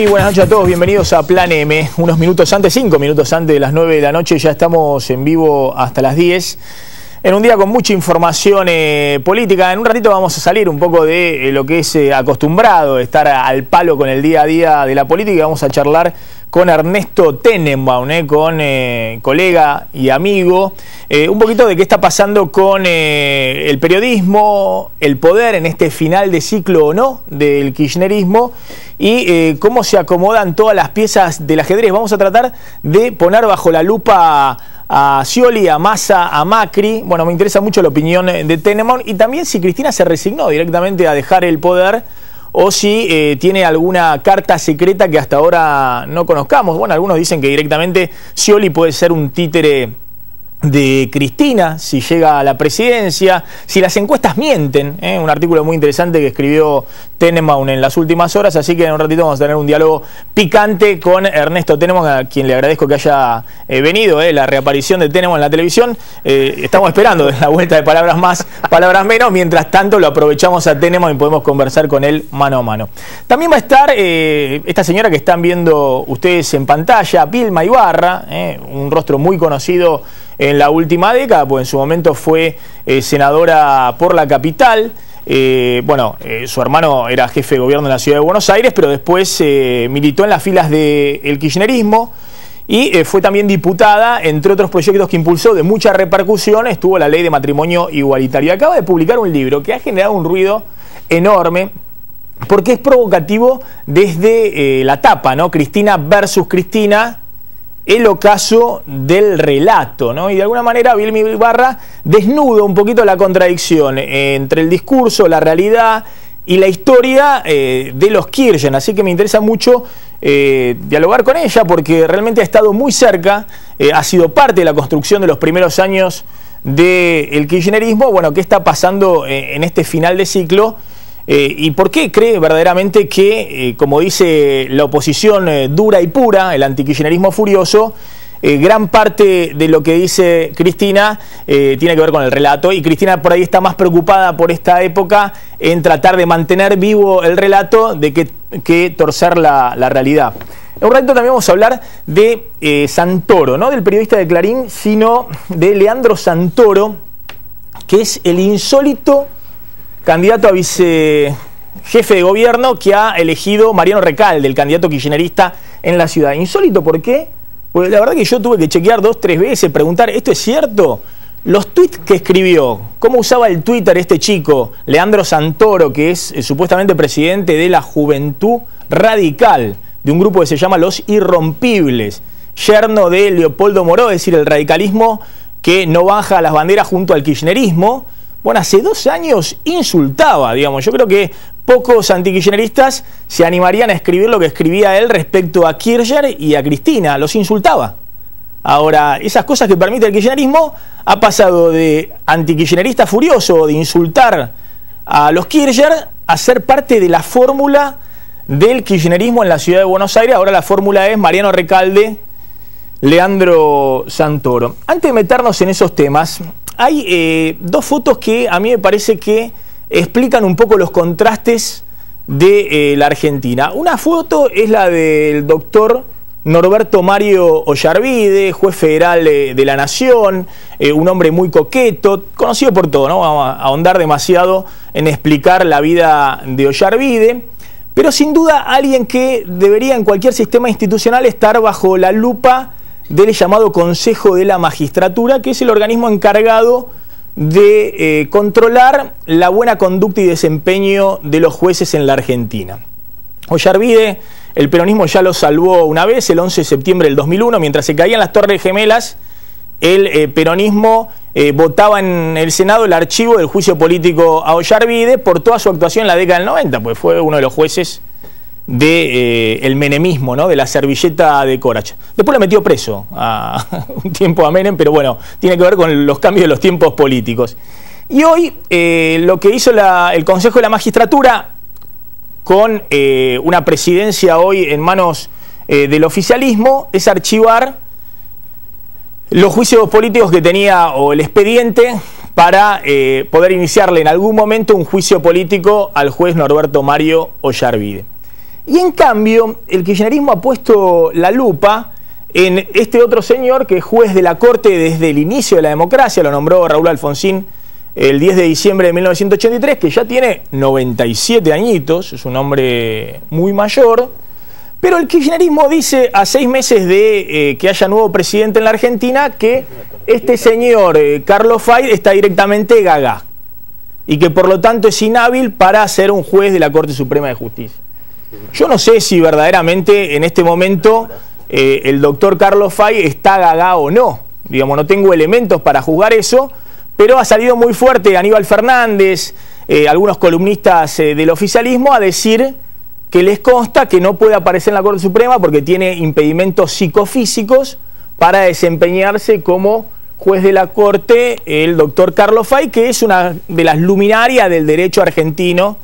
Y buenas noches a todos, bienvenidos a Plan M. Unos minutos antes, 5 minutos antes de las 9 de la noche, ya estamos en vivo hasta las 10. En un día con mucha información política. En un ratito vamos a salir un poco de lo que es acostumbrado, estar al palo con el día a día de la política. Y vamos a charlar con Ernesto Tenenbaum, con colega y amigo, un poquito de qué está pasando con el periodismo, el poder en este final de ciclo o no del kirchnerismo y cómo se acomodan todas las piezas del ajedrez. Vamos a tratar de poner bajo la lupa a Scioli, a Massa, a Macri. Bueno, me interesa mucho la opinión de Tenenbaum y también si Cristina se resignó directamente a dejar el poder o si tiene alguna carta secreta que hasta ahora no conozcamos. Bueno, algunos dicen que directamente Scioli puede ser un títere de Cristina si llega a la presidencia, si las encuestas mienten, un artículo muy interesante que escribió Tenenbaum en las últimas horas, así que en un ratito vamos a tener un diálogo picante con Ernesto Tenenbaum, a quien le agradezco que haya venido, la reaparición de Tenenbaum en la televisión. Estamos esperando la vuelta de Palabras Más, Palabras Menos. Mientras tanto lo aprovechamos a Tenenbaum y podemos conversar con él mano a mano. También va a estar esta señora que están viendo ustedes en pantalla, Vilma Ibarra, un rostro muy conocido en la última década, pues en su momento fue senadora por la capital. Su hermano era jefe de gobierno en la ciudad de Buenos Aires, pero después militó en las filas del kirchnerismo y fue también diputada, entre otros proyectos que impulsó de mucha repercusión. Estuvo la ley de matrimonio igualitario. Acaba de publicar un libro que ha generado un ruido enorme porque es provocativo desde la tapa, ¿no? Cristina versus Cristina, el ocaso del relato, ¿no? Y de alguna manera Vilma Ibarra desnuda un poquito la contradicción entre el discurso, la realidad y la historia de los Kirchner. Así que me interesa mucho dialogar con ella porque realmente ha estado muy cerca, ha sido parte de la construcción de los primeros años del kirchnerismo. Bueno, ¿qué está pasando en este final de ciclo? ¿Y por qué cree verdaderamente que, como dice la oposición dura y pura, el antikirchnerismo furioso, gran parte de lo que dice Cristina tiene que ver con el relato? Y Cristina por ahí está más preocupada por esta época en tratar de mantener vivo el relato de que torcer la realidad. En un ratito también vamos a hablar de Santoro, no del periodista de Clarín, sino de Leandro Santoro, que es el insólito candidato a vicejefe de gobierno que ha elegido Mariano Recalde, el candidato kirchnerista en la ciudad. Insólito, ¿por qué? Pues la verdad que yo tuve que chequear 2-3 veces, preguntar, ¿esto es cierto? Los tweets que escribió, cómo usaba el Twitter este chico, Leandro Santoro, que es supuestamente presidente de la Juventud Radical, de un grupo que se llama Los Irrompibles, yerno de Leopoldo Moró, es decir, el radicalismo que no baja las banderas junto al kirchnerismo. Bueno, hace 2 años insultaba, digamos. Yo creo que pocos antikirchneristas se animarían a escribir lo que escribía él respecto a Kirchner y a Cristina. Los insultaba. Ahora, esas cosas que permite el kirchnerismo ha pasado de antikirchnerista furioso, de insultar a los Kirchner, a ser parte de la fórmula del kirchnerismo en la ciudad de Buenos Aires. Ahora la fórmula es Mariano Recalde, Leandro Santoro. Antes de meternos en esos temas, hay 2 fotos que a mí me parece que explican un poco los contrastes de la Argentina. Una foto es la del doctor Norberto Mario Ollarvide, juez federal de la Nación, un hombre muy coqueto, conocido por todo, no vamos a ahondar demasiado en explicar la vida de Ollarvide, pero sin duda alguien que debería en cualquier sistema institucional estar bajo la lupa del llamado Consejo de la Magistratura, que es el organismo encargado de controlar la buena conducta y desempeño de los jueces en la Argentina. Ollarvide, el peronismo ya lo salvó una vez, el 11 de septiembre del 2001, mientras se caían las Torres Gemelas, el peronismo votaba en el Senado el archivo del juicio político a Ollarvide por toda su actuación en la década del 90, pues fue uno de los jueces del menemismo, ¿no? De la servilleta de Corach. Después lo metió preso un tiempo a Menem, pero bueno, tiene que ver con los cambios de los tiempos políticos. Y hoy lo que hizo el Consejo de la Magistratura, con una presidencia hoy en manos del oficialismo, es archivar los juicios políticos que tenía, o el expediente para poder iniciarle en algún momento un juicio político al juez Norberto Mario Ollarvide. Y en cambio, el kirchnerismo ha puesto la lupa en este otro señor que es juez de la Corte desde el inicio de la democracia, lo nombró Raúl Alfonsín el 10 de diciembre de 1983, que ya tiene 97 añitos, es un hombre muy mayor, pero el kirchnerismo dice a 6 meses de que haya nuevo presidente en la Argentina que este señor, Carlos Fay, está directamente gaga y que por lo tanto es inhábil para ser un juez de la Corte Suprema de Justicia. Yo no sé si verdaderamente en este momento el doctor Carlos Fay está gaga o no, digamos, no tengo elementos para juzgar eso, pero ha salido muy fuerte Aníbal Fernández, algunos columnistas del oficialismo a decir que les consta que no puede aparecer en la Corte Suprema porque tiene impedimentos psicofísicos para desempeñarse como juez de la Corte, el doctor Carlos Fay, que es una de las luminarias del derecho argentino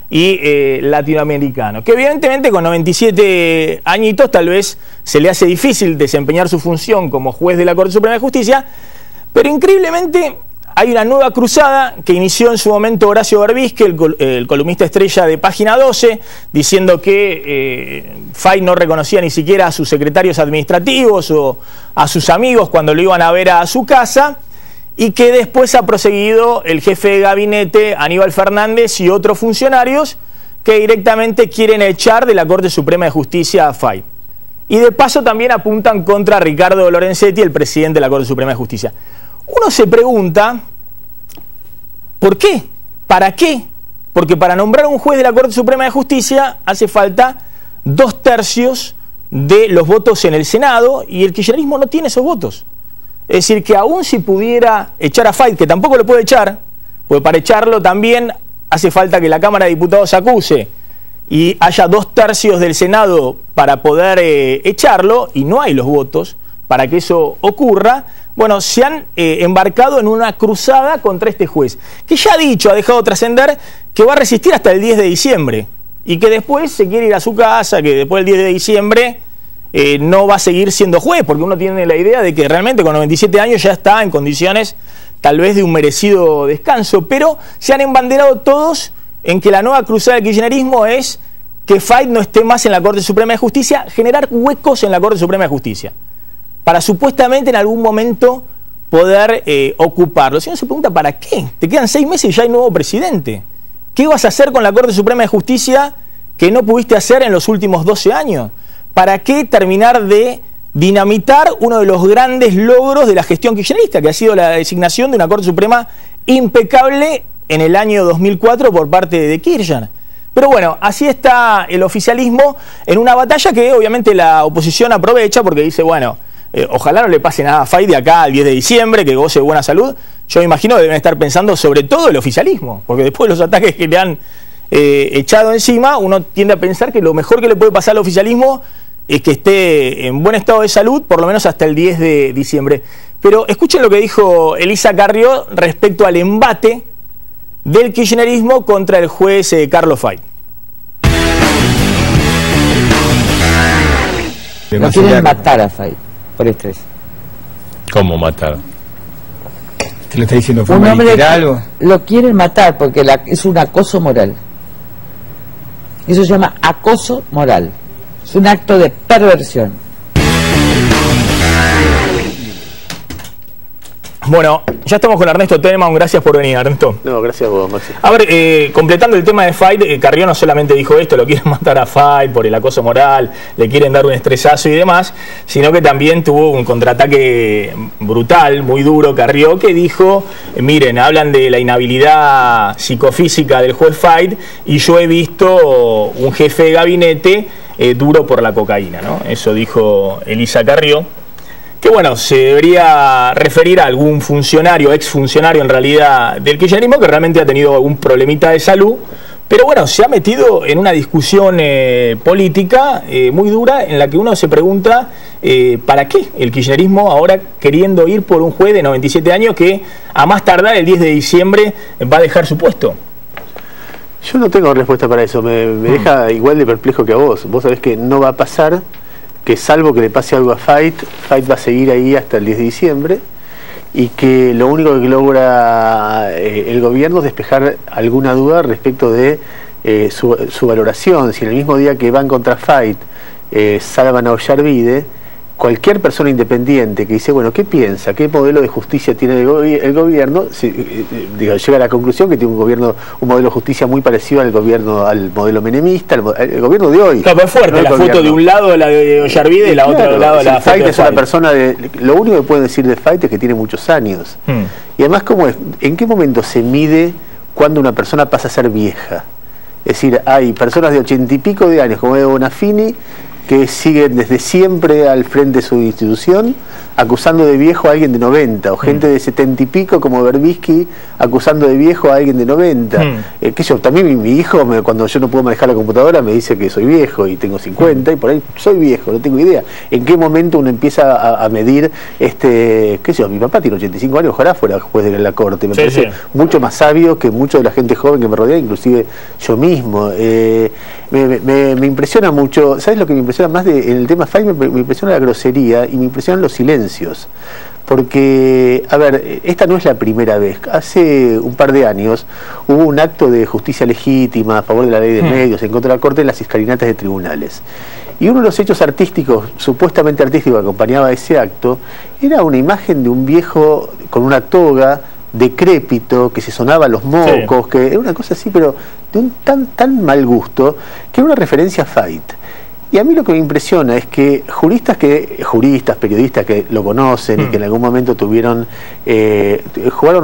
y latinoamericano, que evidentemente con 97 añitos tal vez se le hace difícil desempeñar su función como juez de la Corte Suprema de Justicia, pero increíblemente hay una nueva cruzada que inició en su momento Horacio Berbisque, el columnista estrella de Página 12, diciendo que Fay no reconocía ni siquiera a sus secretarios administrativos o a sus amigos cuando lo iban a ver a su casa, y que después ha proseguido el jefe de gabinete, Aníbal Fernández, y otros funcionarios que directamente quieren echar de la Corte Suprema de Justicia a Fay. Y de paso también apuntan contra Ricardo Lorenzetti, el presidente de la Corte Suprema de Justicia. Uno se pregunta, ¿por qué? ¿Para qué? Porque para nombrar un juez de la Corte Suprema de Justicia hace falta 2/3 de los votos en el Senado, y el kirchnerismo no tiene esos votos. Es decir, que aún si pudiera echar a Fay, que tampoco lo puede echar, porque para echarlo también hace falta que la Cámara de Diputados acuse y haya 2/3 del Senado para poder echarlo, y no hay los votos para que eso ocurra. Bueno, se han embarcado en una cruzada contra este juez, que ya ha dejado trascender que va a resistir hasta el 10 de diciembre y que después se quiere ir a su casa, que después del 10 de diciembre no va a seguir siendo juez, porque uno tiene la idea de que realmente con 97 años ya está en condiciones tal vez de un merecido descanso, pero se han embanderado todos en que la nueva cruzada del kirchnerismo es que Fay no esté más en la Corte Suprema de Justicia, generar huecos en la Corte Suprema de Justicia, para supuestamente en algún momento poder ocuparlo. Si uno se pregunta, ¿para qué? Te quedan 6 meses y ya hay nuevo presidente. ¿Qué vas a hacer con la Corte Suprema de Justicia que no pudiste hacer en los últimos 12 años? ¿Para qué terminar de dinamitar uno de los grandes logros de la gestión kirchnerista, que ha sido la designación de una Corte Suprema impecable en el año 2004 por parte de Kirchner? Pero bueno, así está el oficialismo en una batalla que obviamente la oposición aprovecha porque dice, bueno, ojalá no le pase nada a Fay de acá al 10 de diciembre, que goce de buena salud. Yo me imagino que deben estar pensando sobre todo el oficialismo, porque después de los ataques que le han echado encima, uno tiende a pensar que lo mejor que le puede pasar al oficialismo es que esté en buen estado de salud, por lo menos hasta el 10 de diciembre. Pero escuchen lo que dijo Elisa Carrió respecto al embate del kirchnerismo contra el juez Carlos Fay. No quieren matar a Fay por estrés. ¿Cómo matar? ¿Te lo está diciendo de forma literal o...? Lo quieren matar porque es un acoso moral. Eso se llama acoso moral. Es un acto de perversión. Bueno, ya estamos con Ernesto Tenenbaum, gracias por venir, Ernesto. No, gracias a vos, Maxi. A ver, completando el tema de Fay, Carrió no solamente dijo esto, lo quieren matar a Fay por el acoso moral, le quieren dar un estresazo y demás, sino que también tuvo un contraataque brutal, muy duro, Carrió, que dijo, miren, hablan de la inhabilidad psicofísica del juez Fay y yo he visto un jefe de gabinete duro por la cocaína, ¿no? Eso dijo Elisa Carrió, que bueno, se debería referir a algún funcionario, exfuncionario en realidad del kirchnerismo, que realmente ha tenido algún problemita de salud, pero bueno, se ha metido en una discusión política muy dura, en la que uno se pregunta ¿para qué el kirchnerismo ahora queriendo ir por un juez de 97 años que a más tardar el 10 de diciembre va a dejar su puesto? Yo no tengo respuesta para eso, me deja igual de perplejo que a vos. Vos sabés que no va a pasar, que salvo que le pase algo a Fay va a seguir ahí hasta el 10 de diciembre, y que lo único que logra el gobierno es despejar alguna duda respecto de su valoración. Si en el mismo día que van contra Fait salvan a Ollarvide, cualquier persona independiente que dice, bueno, ¿qué piensa? ¿Qué modelo de justicia tiene el gobierno? Llega a la conclusión que tiene un modelo de justicia muy parecido al modelo menemista, el gobierno de hoy. Claro, pero es fuerte, ¿no? La foto de un lado la de Ollarvide y la otra del lado la Fait es una persona lo único que pueden decir de Fait es que tiene muchos años. Y además, ¿en qué momento se mide cuando una persona pasa a ser vieja? Es decir, hay personas de 80 y pico de años, como Evo Bonafini, que siguen desde siempre al frente de su institución, acusando de viejo a alguien de 90, o gente de 70 y pico como Berbisky acusando de viejo a alguien de 90. También mi hijo, cuando yo no puedo manejar la computadora, me dice que soy viejo y tengo 50, y por ahí soy viejo, no tengo idea. ¿En qué momento uno empieza a medir, mi papá tiene 85 años, ojalá fuera juez de la corte, me parece mucho más sabio que mucha de la gente joven que me rodea, inclusive yo mismo. Me impresiona mucho, ¿sabes lo que me impresiona más en el tema Fait? Me impresiona la grosería y me impresionan los silencios. Porque, a ver, esta no es la primera vez. Hace un par de años hubo un acto de justicia legítima a favor de la ley de medios en contra de la Corte en las escalinatas de tribunales. Y uno de los hechos artísticos, supuestamente artísticos, que acompañaba a ese acto, era una imagen de un viejo con una toga, decrépito, que se sonaba los mocos, que era una cosa así, pero de un tan mal gusto, que era una referencia a Fait. Y a mí lo que me impresiona es que juristas, periodistas que lo conocen y que en algún momento jugaron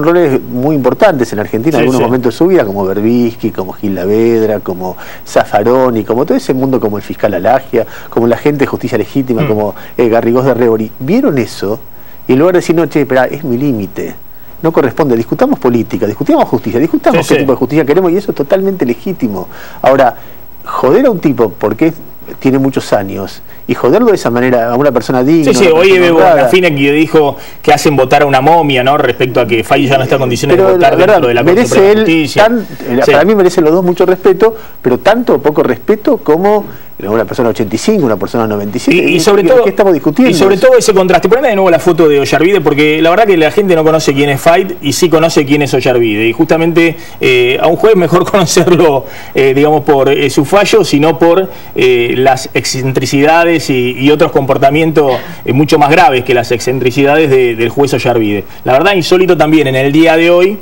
roles muy importantes en Argentina, en algunos momentos de su vida, como Berbisky, como Gil Lavedra, como Zaffaroni, como todo ese mundo, como el fiscal Alagia, como la gente de justicia legítima, como Garrigós de Rebori, vieron eso y en lugar de decir, no, espera, es mi límite, no corresponde, discutamos política, discutamos justicia, discutamos qué tipo de justicia queremos, y eso es totalmente legítimo. Ahora, joder a un tipo porque tiene muchos años y joderlo de esa manera a una persona digna. Hoy Evo Bonafini que dijo que hacen votar a una momia, ¿no? Respecto a que Fait ya no está en condiciones de votar dentro de la Corte Suprema de Justicia. Para mí merecen los dos mucho respeto, pero tanto o poco respeto como una persona 85, una persona 97. Y sobre todo, ¿qué estamos discutiendo? Y sobre todo ese contraste. Poneme de nuevo la foto de Ollarvide, porque la verdad que la gente no conoce quién es Fait y sí conoce quién es Ollarvide. Y justamente a un juez mejor conocerlo, digamos, por su fallo, sino por las excentricidades y otros comportamientos mucho más graves que las excentricidades del juez Ollarvide. La verdad, insólito también en el día de hoy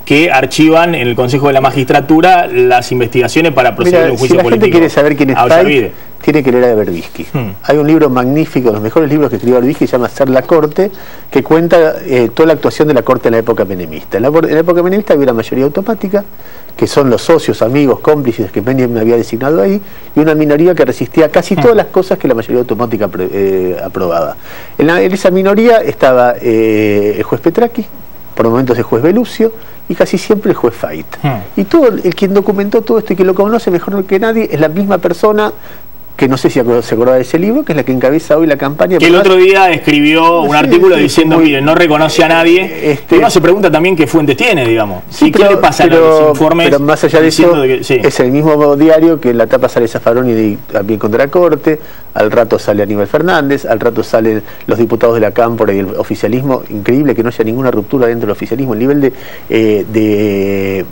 que archivan en el Consejo de la Magistratura las investigaciones para proceder a un juicio político. Si la gente quiere saber quién es Fait, tiene que leer a Berbisky. Hay un libro magnífico, los mejores libros que escribió Berbisky, se llama Ser la Corte, que cuenta toda la actuación de la Corte en la época menemista. En la época menemista había una mayoría automática, que son los socios, amigos, cómplices que Menem había designado ahí, y una minoría que resistía casi todas las cosas que la mayoría automática aprobaba. En esa minoría estaba el juez Petraki, por momentos el juez Belucio, y casi siempre el juez Fait. Y quien documentó todo esto y que lo conoce mejor que nadie es la misma persona que no sé si se acordaba de ese libro, que es la que encabeza hoy la campaña. Que el otro día escribió un artículo diciendo, miren, no reconoce a nadie. Y uno se pregunta también qué fuentes tiene, digamos. ¿Qué le pasa a los informes? Pero más allá de eso, es el mismo diario que en la tapa sale Zaffaroni también contra la Corte, al rato sale Aníbal Fernández, al rato salen los diputados de la Cámpora y el oficialismo. Increíble que no haya ninguna ruptura dentro del oficialismo. El nivel de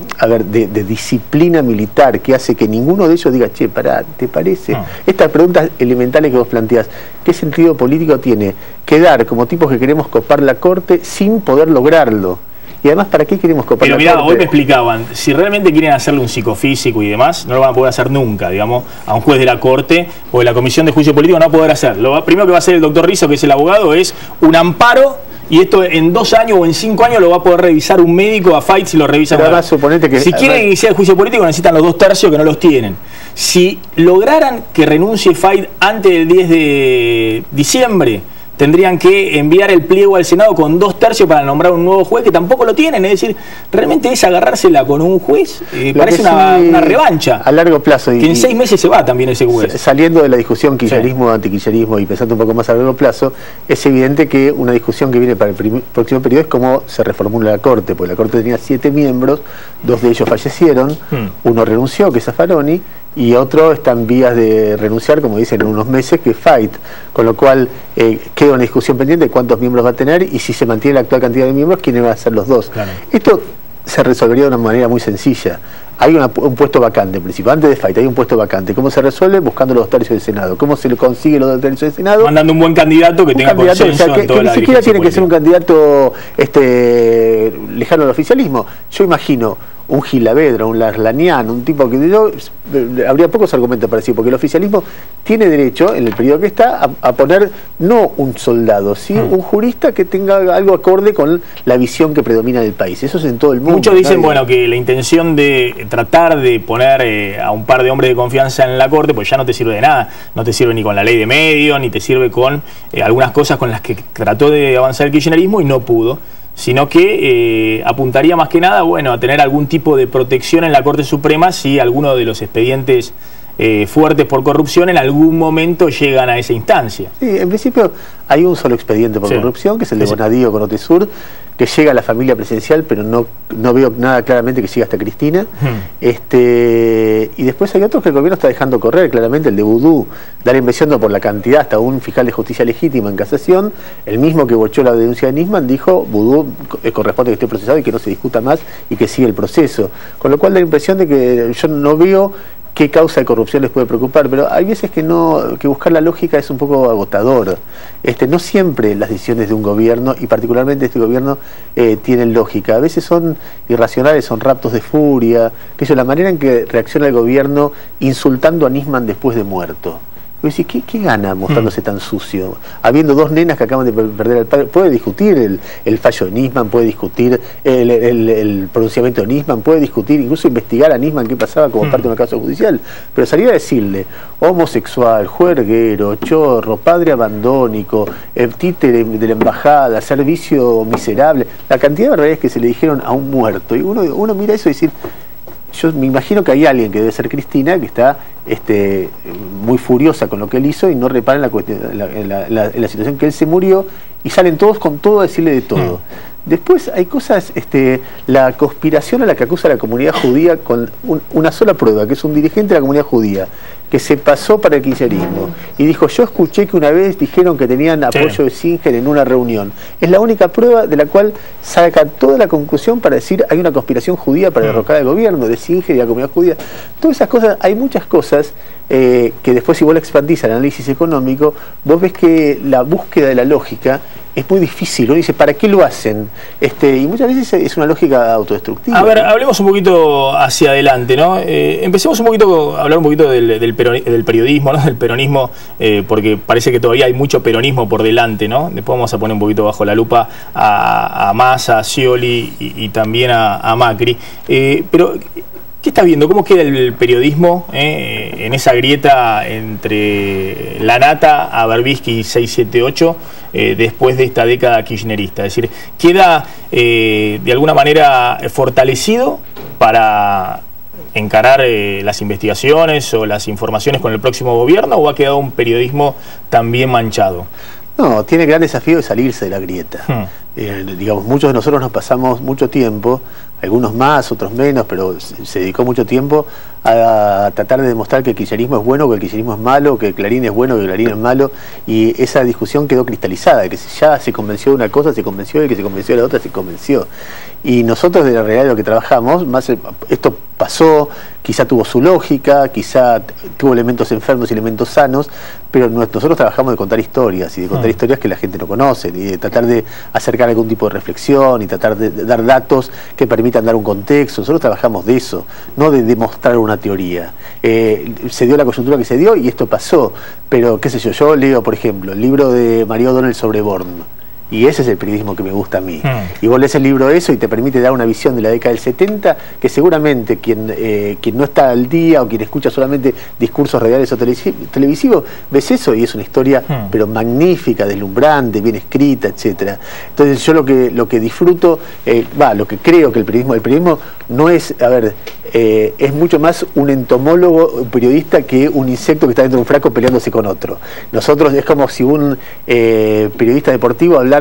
disciplina militar que hace que ninguno de ellos diga, che, pará, ¿te parece? Estas preguntas elementales que vos planteás, ¿qué sentido político tiene quedar como tipos que queremos copar la Corte sin poder lograrlo? Y además, ¿para qué queremos copar la Corte? Pero mirá, hoy me explicaban, si realmente quieren hacerle un psicofísico y demás, no lo van a poder hacer nunca, digamos, a un juez de la Corte o de la Comisión de Juicio Político, no va a poder hacer. Lo primero que va a hacer el doctor Rizzo, que es el abogado, es un amparo. Y esto en 2 años o en 5 años lo va a poder revisar un médico a Fait si lo revisa. Pero además, suponete que, si quieren iniciar el juicio político necesitan los 2/3 que no los tienen. Si lograran que renuncie Fait antes del 10 de diciembre, tendrían que enviar el pliego al Senado con 2/3 para nombrar un nuevo juez, que tampoco lo tienen. Es decir, realmente es agarrársela con un juez, parece una revancha. A largo plazo. Que en 6 meses se va también ese juez. Saliendo de la discusión kirchnerismo, antikirchnerismo y pensando un poco más a largo plazo, es evidente que una discusión que viene para el próximo periodo es cómo se reformula la Corte, porque la Corte tenía 7 miembros, 2 de ellos fallecieron, uno renunció, que es Zaffaroni, y otro está en vías de renunciar, como dicen, en unos meses, que es Fait, con lo cual queda una discusión pendiente de cuántos miembros va a tener y si se mantiene la actual cantidad de miembros, quiénes van a ser los dos. Claro. Esto se resolvería de una manera muy sencilla. hay un puesto vacante, principalmente antes de Fight, hay un puesto vacante. ¿Cómo se resuelve? Buscando los 2 tercios del Senado. ¿Cómo se lo consigue los 2 tercios del Senado? Mandando un buen candidato que tenga consenso, o sea, que ni siquiera tiene que ser un candidato lejano al oficialismo. Yo imagino un Gilavedra, un Larlanian, un tipo que habría pocos argumentos para decir, porque el oficialismo tiene derecho, en el periodo que está, a poner no un soldado, ¿sí? Un jurista que tenga algo acorde con la visión que predomina en el país. Eso es en todo el mundo. Muchos dicen, bueno, que la intención de tratar de poner a un par de hombres de confianza en la Corte, pues ya no te sirve de nada. No te sirve ni con la ley de medios, ni te sirve con algunas cosas con las que trató de avanzar el kirchnerismo y no pudo, sino que apuntaría más que nada, bueno, a tener algún tipo de protección en la Corte Suprema si alguno de los expedientes fuertes por corrupción en algún momento llegan a esa instancia. Sí, en principio hay un solo expediente por corrupción, que es el de Bonadío con Otesur, que llega a la familia presidencial, pero no veo nada claramente que llegue hasta Cristina. Y después hay otros que el gobierno está dejando correr, claramente el de Vudú, da la impresión por la cantidad, hasta un fiscal de justicia legítima en casación, el mismo que bochó la denuncia de Nisman, dijo Vudú corresponde que esté procesado y que no se discuta más y que siga el proceso. Con lo cual da la impresión de que yo no veo qué causa de corrupción les puede preocupar, pero hay veces que buscar la lógica es un poco agotador. No siempre las decisiones de un gobierno, y particularmente este gobierno, tienen lógica. A veces son irracionales, son raptos de furia, la manera en que reacciona el gobierno insultando a Nisman después de muerto. Y decís, ¿qué gana mostrándose tan sucio? Habiendo 2 nenas que acaban de perder al padre, puede discutir el fallo de Nisman, puede discutir el pronunciamiento de Nisman, puede discutir, incluso investigar a Nisman qué pasaba como parte de una causa judicial, pero salir a decirle homosexual, juerguero, chorro, padre abandónico, títere de la embajada, servicio miserable, la cantidad de verdades que se le dijeron a un muerto, y uno mira eso y dice, yo me imagino que hay alguien que debe ser Cristina que está muy furiosa con lo que él hizo y no repara en la situación que él se murió, y salen todos con todo a decirle de todo. Después hay cosas, la conspiración a la que acusa la comunidad judía con una sola prueba, que es un dirigente de la comunidad judía, que se pasó para el kirchnerismo y dijo, yo escuché que una vez dijeron que tenían apoyo de Singer en una reunión. Es la única prueba de la cual saca toda la conclusión para decir hay una conspiración judía para derrocar al gobierno, de Singer y la comunidad judía. Todas esas cosas, hay muchas cosas que después si vos la expandís al análisis económico, vos ves que la búsqueda de la lógica es muy difícil. Uno dice, ¿para qué lo hacen? Y muchas veces es una lógica autodestructiva. A ver, hablemos un poquito hacia adelante, ¿no? Empecemos a hablar un poquito del periodismo, ¿no? Del peronismo, porque parece que todavía hay mucho peronismo por delante, ¿no? Después vamos a poner un poquito bajo la lupa a Massa, a Scioli y también a Macri. Pero ¿qué estás viendo? ¿Cómo queda el periodismo en esa grieta entre la nata a Berbisky 678 después de esta década kirchnerista? Es decir, ¿queda de alguna manera fortalecido para encarar las investigaciones o las informaciones con el próximo gobierno, o ha quedado un periodismo también manchado? No, tiene el gran desafío de salirse de la grieta. Digamos, muchos de nosotros nos pasamos mucho tiempo, algunos más, otros menos, pero se dedicó mucho tiempo a tratar de demostrar que el kirchnerismo es bueno, que el kirchnerismo es malo, que Clarín es bueno, que Clarín es malo, y esa discusión quedó cristalizada, de que ya se convenció de una cosa, se convenció, de que se convenció de la otra, se convenció. Y nosotros, de la realidad de lo que trabajamos, esto pasó, quizá tuvo su lógica, quizá tuvo elementos enfermos y elementos sanos, pero nosotros trabajamos de contar historias, y de contar historias que la gente no conoce, y de tratar de acercar algún tipo de reflexión, y tratar de dar datos que permitan dar un contexto. Nosotros trabajamos de eso, no de demostrar una teoría. Se dio la coyuntura que se dio y esto pasó, pero qué sé yo leo, por ejemplo, el libro de María O'Donnell sobre Born, y ese es el periodismo que me gusta a mí. Y vos lees el libro eso y te permite dar una visión de la década del 70 que seguramente quien no está al día o quien escucha solamente discursos radiales o televisivos, ves eso y es una historia pero magnífica, deslumbrante, bien escrita, etcétera. Entonces yo lo que disfruto, lo que creo que el periodismo no es, es mucho más un entomólogo, un periodista, que un insecto que está dentro de un frasco peleándose con otro. Nosotros es como si un periodista deportivo hablara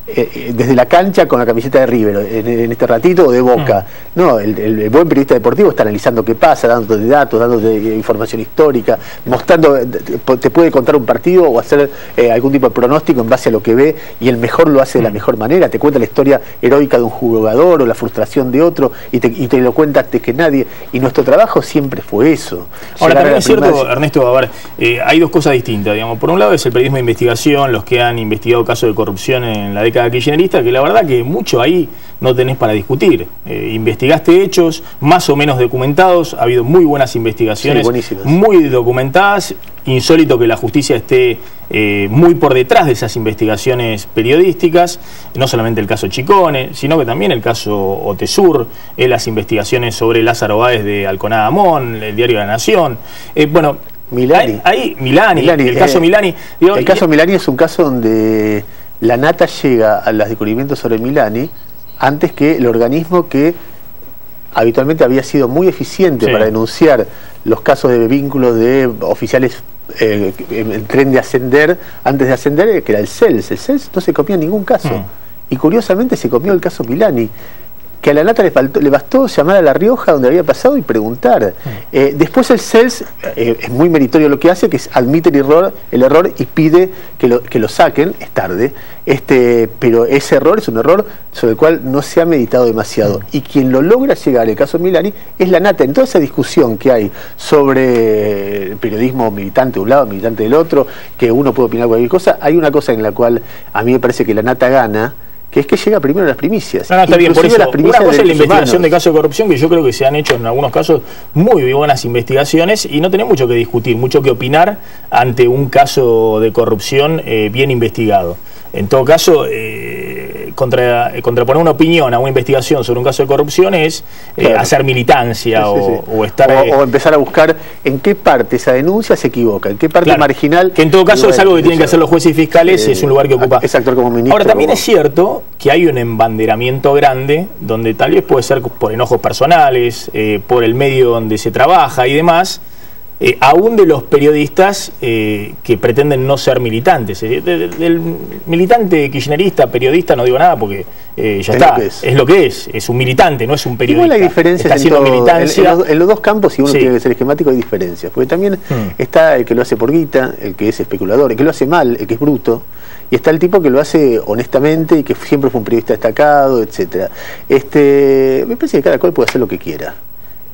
desde la cancha con la camiseta de River en este ratito, o de Boca. No, el buen periodista deportivo está analizando qué pasa, dándote datos, dándote información histórica, mostrando, te puede contar un partido o hacer algún tipo de pronóstico en base a lo que ve, y el mejor lo hace de la mejor manera, te cuenta la historia heroica de un jugador o la frustración de otro, y te lo cuenta antes que nadie, y nuestro trabajo siempre fue eso. Ahora, también es cierto, Ernesto, a ver, hay dos cosas distintas, digamos. Por un lado es el periodismo de investigación, los que han investigado casos de corrupción en la década kirchnerista, que la verdad que mucho ahí no tenés para discutir. Investigaste hechos más o menos documentados, ha habido muy buenas investigaciones, muy documentadas. Insólito que la justicia esté muy por detrás de esas investigaciones periodísticas, no solamente el caso Chicone, sino que también el caso Otesur, las investigaciones sobre Lázaro Báez de Alconada Amón, el diario La Nación. Bueno, Milani. El caso Milani. El caso Milani es un caso donde la nata llega a los descubrimientos sobre Milani antes que el organismo que habitualmente había sido muy eficiente para denunciar los casos de vínculos de oficiales en tren de ascender, antes de ascender, que era el CELS. El CELS no se comió ningún caso. Y curiosamente se comió el caso Milani, que a la nata le bastó llamar a La Rioja donde había pasado y preguntar. Después el CELS es muy meritorio lo que hace, que es admite el error y pide que lo saquen. Es tarde, pero ese error es un error sobre el cual no se ha meditado demasiado. Y quien lo logra llegar, el caso Milani, es la nata. En toda esa discusión que hay sobre el periodismo militante de un lado, militante del otro, que uno puede opinar cualquier cosa, hay una cosa en la cual a mí me parece que la nata gana, que es que llega primero a las primicias. No, está bien, por eso, una cosa es la investigación de casos de corrupción, que yo creo que se han hecho en algunos casos muy buenas investigaciones, y no tenés mucho que discutir, mucho que opinar ante un caso de corrupción bien investigado. En todo caso, contraponer una opinión a una investigación sobre un caso de corrupción es hacer militancia o estar... O empezar a buscar en qué parte esa denuncia se equivoca, en qué parte marginal... Que en todo caso es algo que tienen que hacer los jueces y fiscales, es un lugar que ocupa... Exacto, como ministro. Ahora, también es cierto que hay un embanderamiento grande, donde tal vez puede ser por enojos personales, por el medio donde se trabaja y demás, aún de los periodistas que pretenden no ser militantes. Del militante kirchnerista, periodista, no digo nada porque ya está, es lo que es un militante, no es un periodista. Igual hay diferencias en los dos campos, si uno tiene que ser esquemático, hay diferencias, porque también está el que lo hace por guita, el que es especulador, el que lo hace mal, el que es bruto, y está el tipo que lo hace honestamente y que siempre fue un periodista destacado, etcétera. Me parece que cada cual puede hacer lo que quiera,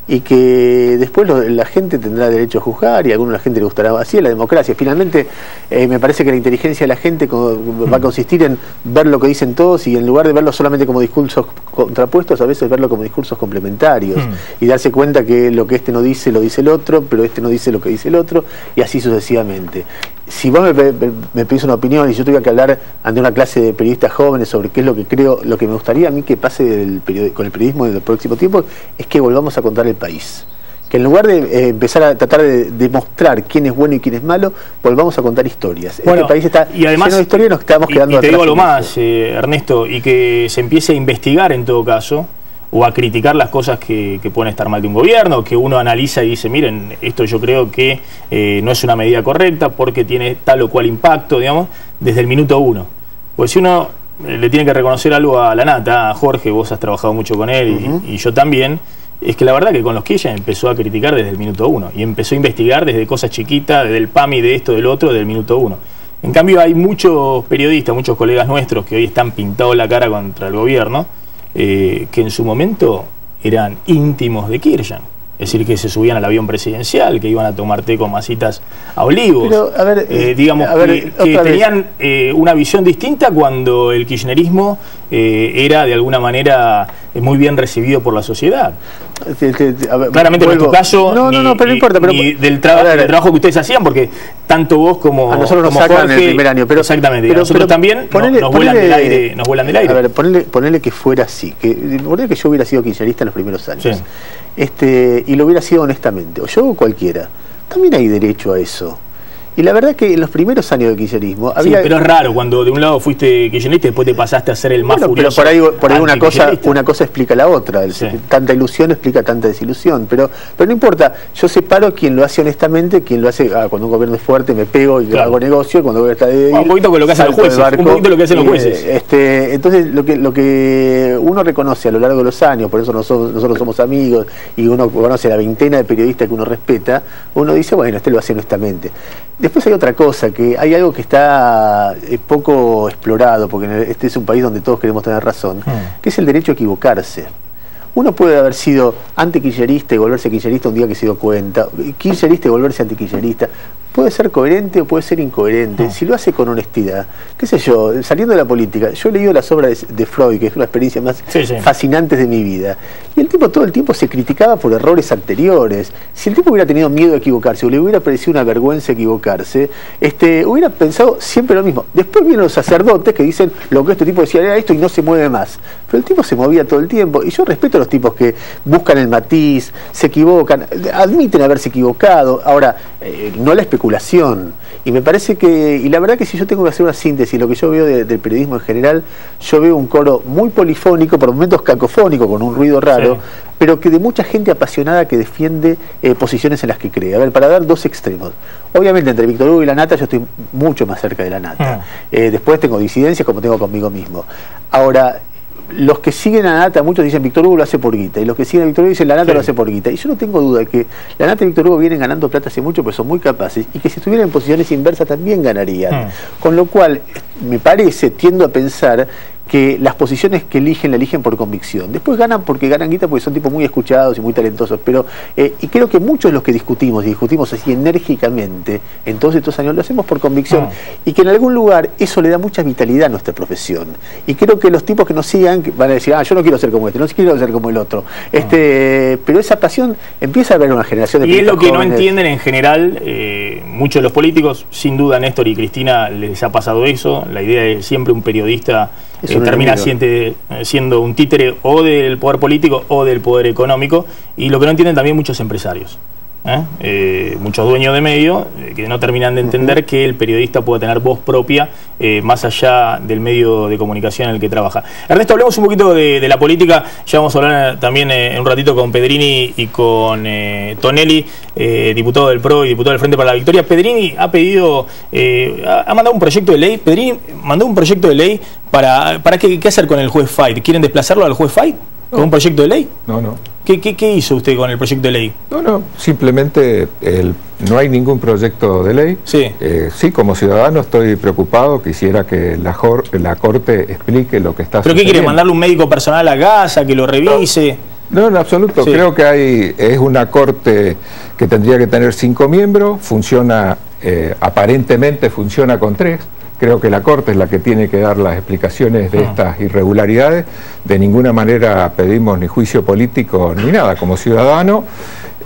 y que después la gente tendrá derecho a juzgar, y a alguna gente le gustará. Así es la democracia. Finalmente, me parece que la inteligencia de la gente va a consistir en ver lo que dicen todos, y en lugar de verlo solamente como discursos contrapuestos, a veces verlo como discursos complementarios, y darse cuenta que lo que este no dice, lo dice el otro, pero este no dice lo que dice el otro, y así sucesivamente. Si vos me pedís una opinión y yo tuviera que hablar ante una clase de periodistas jóvenes sobre qué es lo que creo, lo que me gustaría a mí que pase con el periodismo en el próximo tiempo, es que volvamos a contar el país. Que en lugar de empezar a tratar de demostrar quién es bueno y quién es malo, volvamos a contar historias. Bueno, este país está lleno de historia y nos estamos quedando atrás. Y te digo algo más, Ernesto, y que se empiece a investigar en todo caso, o a criticar las cosas que pueden estar mal de un gobierno, que uno analiza y dice, miren, esto yo creo que no es una medida correcta porque tiene tal o cual impacto, digamos, desde el minuto uno. Pues si uno le tiene que reconocer algo a la nata, a Jorge, vos has trabajado mucho con él y yo también, es que la verdad que con los Kirchner empezó a criticar desde el minuto uno y empezó a investigar desde cosas chiquitas, desde el PAMI, de esto, del otro, desde el minuto uno. En cambio hay muchos periodistas, muchos colegas nuestros que hoy están pintados la cara contra el gobierno, que en su momento eran íntimos de Kirchner, es decir, que se subían al avión presidencial, que iban a tomar té con masitas a Olivos. Pero, a ver, digamos que tenían una visión distinta cuando el kirchnerismo era de alguna manera muy bien recibido por la sociedad. Claramente no es tu caso, no, pero no importa, pero ni del trabajo que ustedes hacían, porque tanto vos como a nosotros nos sacan Jorge, en el primer año, pero exactamente, pero nosotros también nos vuelan del aire, nos vuelan del aire. A ver, ponele que fuera así, ponele que yo hubiera sido kirchnerista en los primeros años, y lo hubiera sido honestamente, o yo o cualquiera, también hay derecho a eso. Y la verdad que en los primeros años del kirchnerismo había... Sí, pero es raro cuando de un lado fuiste kirchnerista y después te pasaste a ser el más furioso. Pero por ahí una cosa explica la otra. Sí. Tanta ilusión explica tanta desilusión. Pero no importa, yo separo quien lo hace honestamente, quien lo hace cuando un gobierno es fuerte me pego y hago negocio, cuando el gobierno está débil, un poquito con lo que hacen los jueces, un poquito lo que hacen los jueces. Entonces lo que uno reconoce a lo largo de los años, por eso nosotros somos amigos y uno conoce a la veintena de periodistas que uno respeta, uno dice, bueno, lo hace honestamente. Después hay otra cosa, que hay algo que está poco explorado, porque este es un país donde todos queremos tener razón, que es el derecho a equivocarse. Uno puede haber sido antikirchnerista y volverse kirchnerista un día que se dio cuenta, kirchnerista y volverse antikirchnerista. Puede ser coherente o puede ser incoherente, si lo hace con honestidad. Qué sé yo, saliendo de la política, yo he leído las obras de Freud, que es una experiencia más fascinantes de mi vida, y el tipo todo el tiempo se criticaba por errores anteriores. Si el tipo hubiera tenido miedo a equivocarse o le hubiera parecido una vergüenza equivocarse, hubiera pensado siempre lo mismo. Después vienen los sacerdotes que dicen lo que este tipo decía era esto y no se mueve más. Pero el tipo se movía todo el tiempo, y yo respeto a los tipos que buscan el matiz, se equivocan, admiten haberse equivocado. Ahora, no la especulación. Y me parece que, y la verdad que si yo tengo que hacer una síntesis, lo que yo veo del periodismo en general, yo veo un coro muy polifónico, por momentos cacofónico, con un ruido raro, pero que de mucha gente apasionada que defiende posiciones en las que cree. A ver, para dar dos extremos. Obviamente entre Víctor Hugo y la Nata yo estoy mucho más cerca de la Nata. Después tengo disidencias como tengo conmigo mismo. Ahora, los que siguen a la Nata, muchos dicen Víctor Hugo lo hace por guita, y los que siguen a Víctor Hugo dicen la Nata lo hace por guita, y yo no tengo duda de que la Nata y Víctor Hugo vienen ganando plata hace mucho, pero son muy capaces, y que si estuvieran en posiciones inversas también ganarían. Con lo cual, me parece, tiendo a pensar que las posiciones que eligen, la eligen por convicción. Después ganan porque ganan guita, porque son tipos muy escuchados y muy talentosos, pero y creo que muchos de los que discutimos, y discutimos así enérgicamente en todos estos años, lo hacemos por convicción, y que en algún lugar eso le da mucha vitalidad a nuestra profesión. Y creo que los tipos que nos sigan van a decir, yo no quiero ser como este, no quiero ser como el otro. Pero esa pasión empieza a haber una generación de y es lo que jóvenes. No entienden en general muchos de los políticos, sin duda Néstor y Cristina les ha pasado eso, la idea de siempre un periodista termina siendo un títere o del poder político o del poder económico, y lo que no entienden también muchos empresarios, muchos dueños de medio que no terminan de entender que el periodista puede tener voz propia más allá del medio de comunicación en el que trabaja. Ernesto, hablemos un poquito de la política, ya vamos a hablar también en un ratito con Pedrini y con Tonelli, diputado del PRO y diputado del Frente para la Victoria. Pedrini ha pedido, ha mandado un proyecto de ley, Pedrini mandó un proyecto de ley para ¿qué hacer con el juez Fait? ¿Quieren desplazarlo al juez Fait? ¿Con un proyecto de ley? No. ¿Qué hizo usted con el proyecto de ley? No, simplemente no hay ningún proyecto de ley. Sí, como ciudadano estoy preocupado, quisiera que la Corte explique lo que está sucediendo. ¿Pero qué quiere? ¿Mandarle un médico personal a casa que lo revise? No, en absoluto. Creo que es una Corte que tendría que tener 5 miembros, aparentemente funciona con 3. Creo que la Corte es la que tiene que dar las explicaciones de estas irregularidades. De ninguna manera pedimos ni juicio político ni nada. Como ciudadano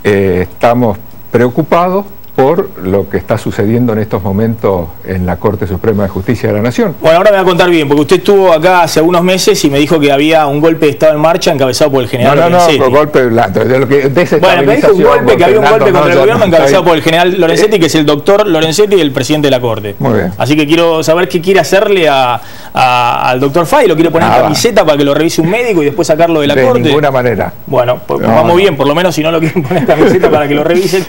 estamos preocupados por lo que está sucediendo en estos momentos en la Corte Suprema de Justicia de la Nación. Bueno, ahora me va a contar bien, porque usted estuvo acá hace algunos meses y me dijo que había un golpe de Estado en marcha encabezado por el general Lorenzetti. No, golpe blando. Bueno, me dijo que había un golpe contra el gobierno encabezado por el general Lorenzetti, que es el doctor Lorenzetti y el presidente de la Corte. Muy bien. Así que quiero saber qué quiere hacerle al doctor Fay. Lo quiero poner en camiseta para que lo revise un médico y después sacarlo de la Corte. De ninguna manera. Bueno, pues vamos bien, por lo menos si no lo quieren poner en camiseta para que lo revisen.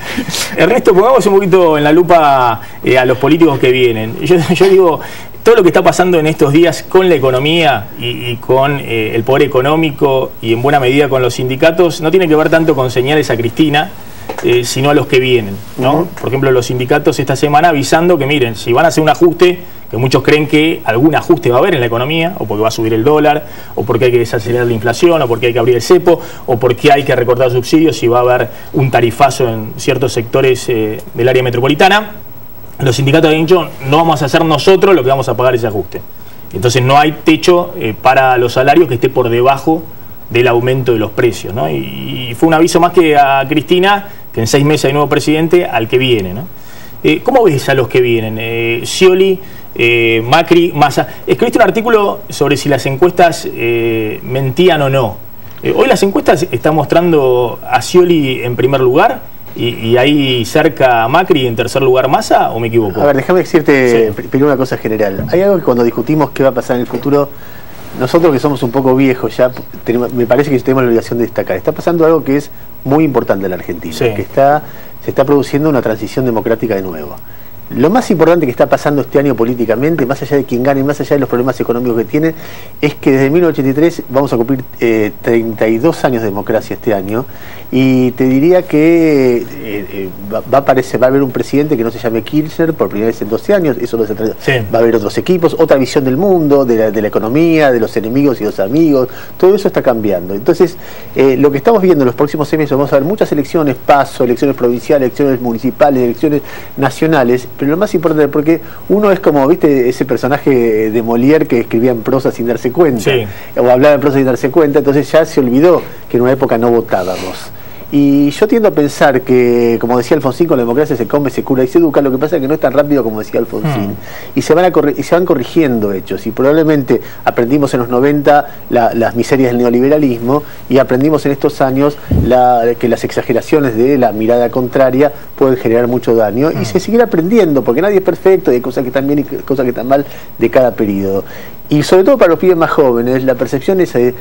Ernesto, pongamos un poquito en la lupa a los políticos que vienen. Yo digo, todo lo que está pasando en estos días con la economía y con el poder económico y en buena medida con los sindicatos no tiene que ver tanto con señales a Cristina, sino a los que vienen, ¿no? Por ejemplo, los sindicatos esta semana avisando que miren, si van a hacer un ajuste, que muchos creen que algún ajuste va a haber en la economía, o porque va a subir el dólar, o porque hay que desacelerar la inflación, o porque hay que abrir el cepo, o porque hay que recortar subsidios y va a haber un tarifazo en ciertos sectores del área metropolitana, los sindicatos han dicho, no vamos a hacer nosotros lo que vamos a pagar ese ajuste. Entonces no hay techo para los salarios que esté por debajo del aumento de los precios, ¿no? Y fue un aviso más que a Cristina, que en 6 meses hay nuevo presidente, al que viene, ¿no? ¿Cómo ves a los que vienen? Scioli, Macri, Massa. Escribiste un artículo sobre si las encuestas mentían o no. Hoy las encuestas están mostrando a Scioli en primer lugar y ahí cerca Macri y en tercer lugar Massa, ¿o me equivoco? A ver, déjame decirte primero una cosa general. Hay algo que cuando discutimos qué va a pasar en el futuro, nosotros que somos un poco viejos ya, me parece que tenemos la obligación de destacar. Está pasando algo que es muy importante en la Argentina, que se está produciendo una transición democrática de nuevo. Lo más importante que está pasando este año políticamente, más allá de quien gane, más allá de los problemas económicos que tiene, es que desde 1983 vamos a cumplir 32 años de democracia este año, y te diría que va a haber un presidente que no se llame Kirchner por primera vez en 12 años, eso no se trata. Va a haber otros equipos, otra visión del mundo, de la economía, de los enemigos y los amigos, todo eso está cambiando. Entonces, lo que estamos viendo en los próximos 6 meses, vamos a ver muchas elecciones, PASO, elecciones provinciales, elecciones municipales, elecciones nacionales, pero lo más importante, porque uno es como, viste, ese personaje de Molière que escribía en prosa sin darse cuenta, o hablaba en prosa sin darse cuenta, entonces ya se olvidó que en una época no votábamos. Y yo tiendo a pensar que, como decía Alfonsín, con la democracia se come, se cura y se educa. Lo que pasa es que no es tan rápido como decía Alfonsín. Y se van corrigiendo hechos. Y probablemente aprendimos en los 90 las miserias del neoliberalismo, y aprendimos en estos años que las exageraciones de la mirada contraria pueden generar mucho daño. Y se seguirá aprendiendo, porque nadie es perfecto, y hay cosas que están bien y cosas que están mal de cada periodo. Y sobre todo para los pibes más jóvenes, la percepción es de,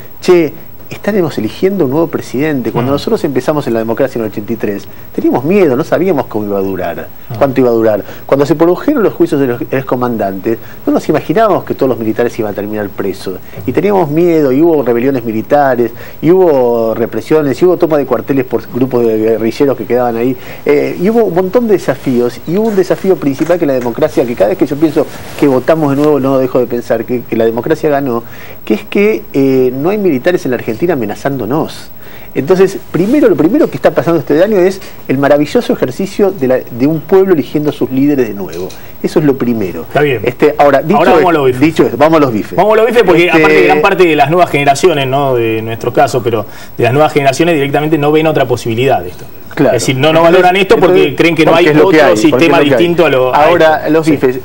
estaremos eligiendo un nuevo presidente. Cuando nosotros empezamos en la democracia en el 83, teníamos miedo, no sabíamos cómo iba a durar, cuánto iba a durar. Cuando se produjeron los juicios de los excomandantes, no nos imaginábamos que todos los militares iban a terminar presos. Y teníamos miedo, y hubo rebeliones militares, y hubo represiones, y hubo toma de cuarteles por grupos de guerrilleros que quedaban ahí. Y hubo un montón de desafíos, y hubo un desafío principal que la democracia, que cada vez que yo pienso que votamos de nuevo, no dejo de pensar que la democracia ganó, que es que no hay militares en la Argentina amenazándonos. Entonces, lo primero que está pasando este año es el maravilloso ejercicio de un pueblo eligiendo a sus líderes de nuevo. Eso es lo primero. Está bien. Ahora vamos a los bifes. Vamos a los bifes. Vamos a los bifes porque aparte gran parte de las nuevas generaciones, no de nuestro caso, pero de las nuevas generaciones directamente no ven otra posibilidad de esto. Claro. Es decir, no valoran esto porque creen que no hay otro sistema distinto a lo ahora, los bifes.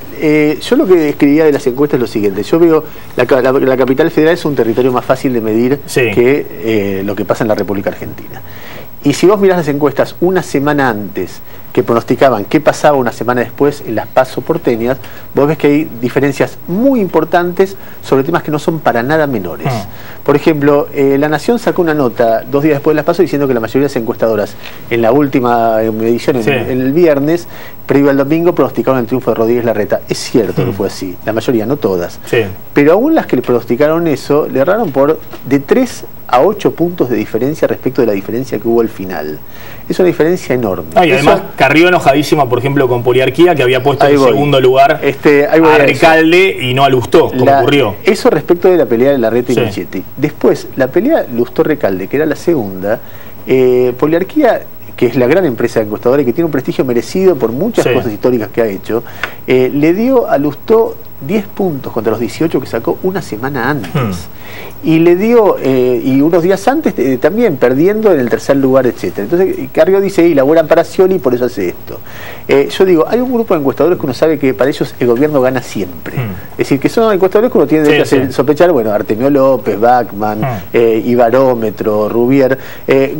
Yo lo que escribía de las encuestas es lo siguiente. Yo veo la capital federal es un territorio más fácil de medir que lo que pasa en la República Argentina. Y si vos mirás las encuestas una semana antes, que pronosticaban qué pasaba una semana después en las PASO porteñas, vos ves que hay diferencias muy importantes sobre temas que no son para nada menores. Por ejemplo, La Nación sacó una nota 2 días después de las PASO diciendo que la mayoría de las encuestadoras en la última edición, en el viernes, previo al domingo, pronosticaron el triunfo de Rodríguez Larreta. Es cierto que fue así, la mayoría, no todas. Pero aún las que le pronosticaron eso, le erraron por de 3 a 8 puntos de diferencia respecto de la diferencia que hubo al final. Es una diferencia enorme. Y además Carrió enojadísima, por ejemplo, con Poliarquía, que había puesto en segundo lugar a Recalde y no a Lustó, como ocurrió. Eso respecto de la pelea de Larreta y Michetti. Después, la pelea Lustó-Recalde, que era la segunda, Poliarquía, que es la gran empresa encuestadora y que tiene un prestigio merecido por muchas cosas históricas que ha hecho, le dio a Lustó 10 puntos contra los 18 que sacó una semana antes. Y le dio, y unos días antes también, perdiendo en el tercer lugar, etcétera. Entonces Carrió dice, y laburan para Scioli y por eso hace esto. Yo digo, hay un grupo de encuestadores que uno sabe que para ellos el gobierno gana siempre. Es decir, que son encuestadores que uno tiene que sospechar, bueno, Artemio López, Bachmann, Ibarómetro, Rubier.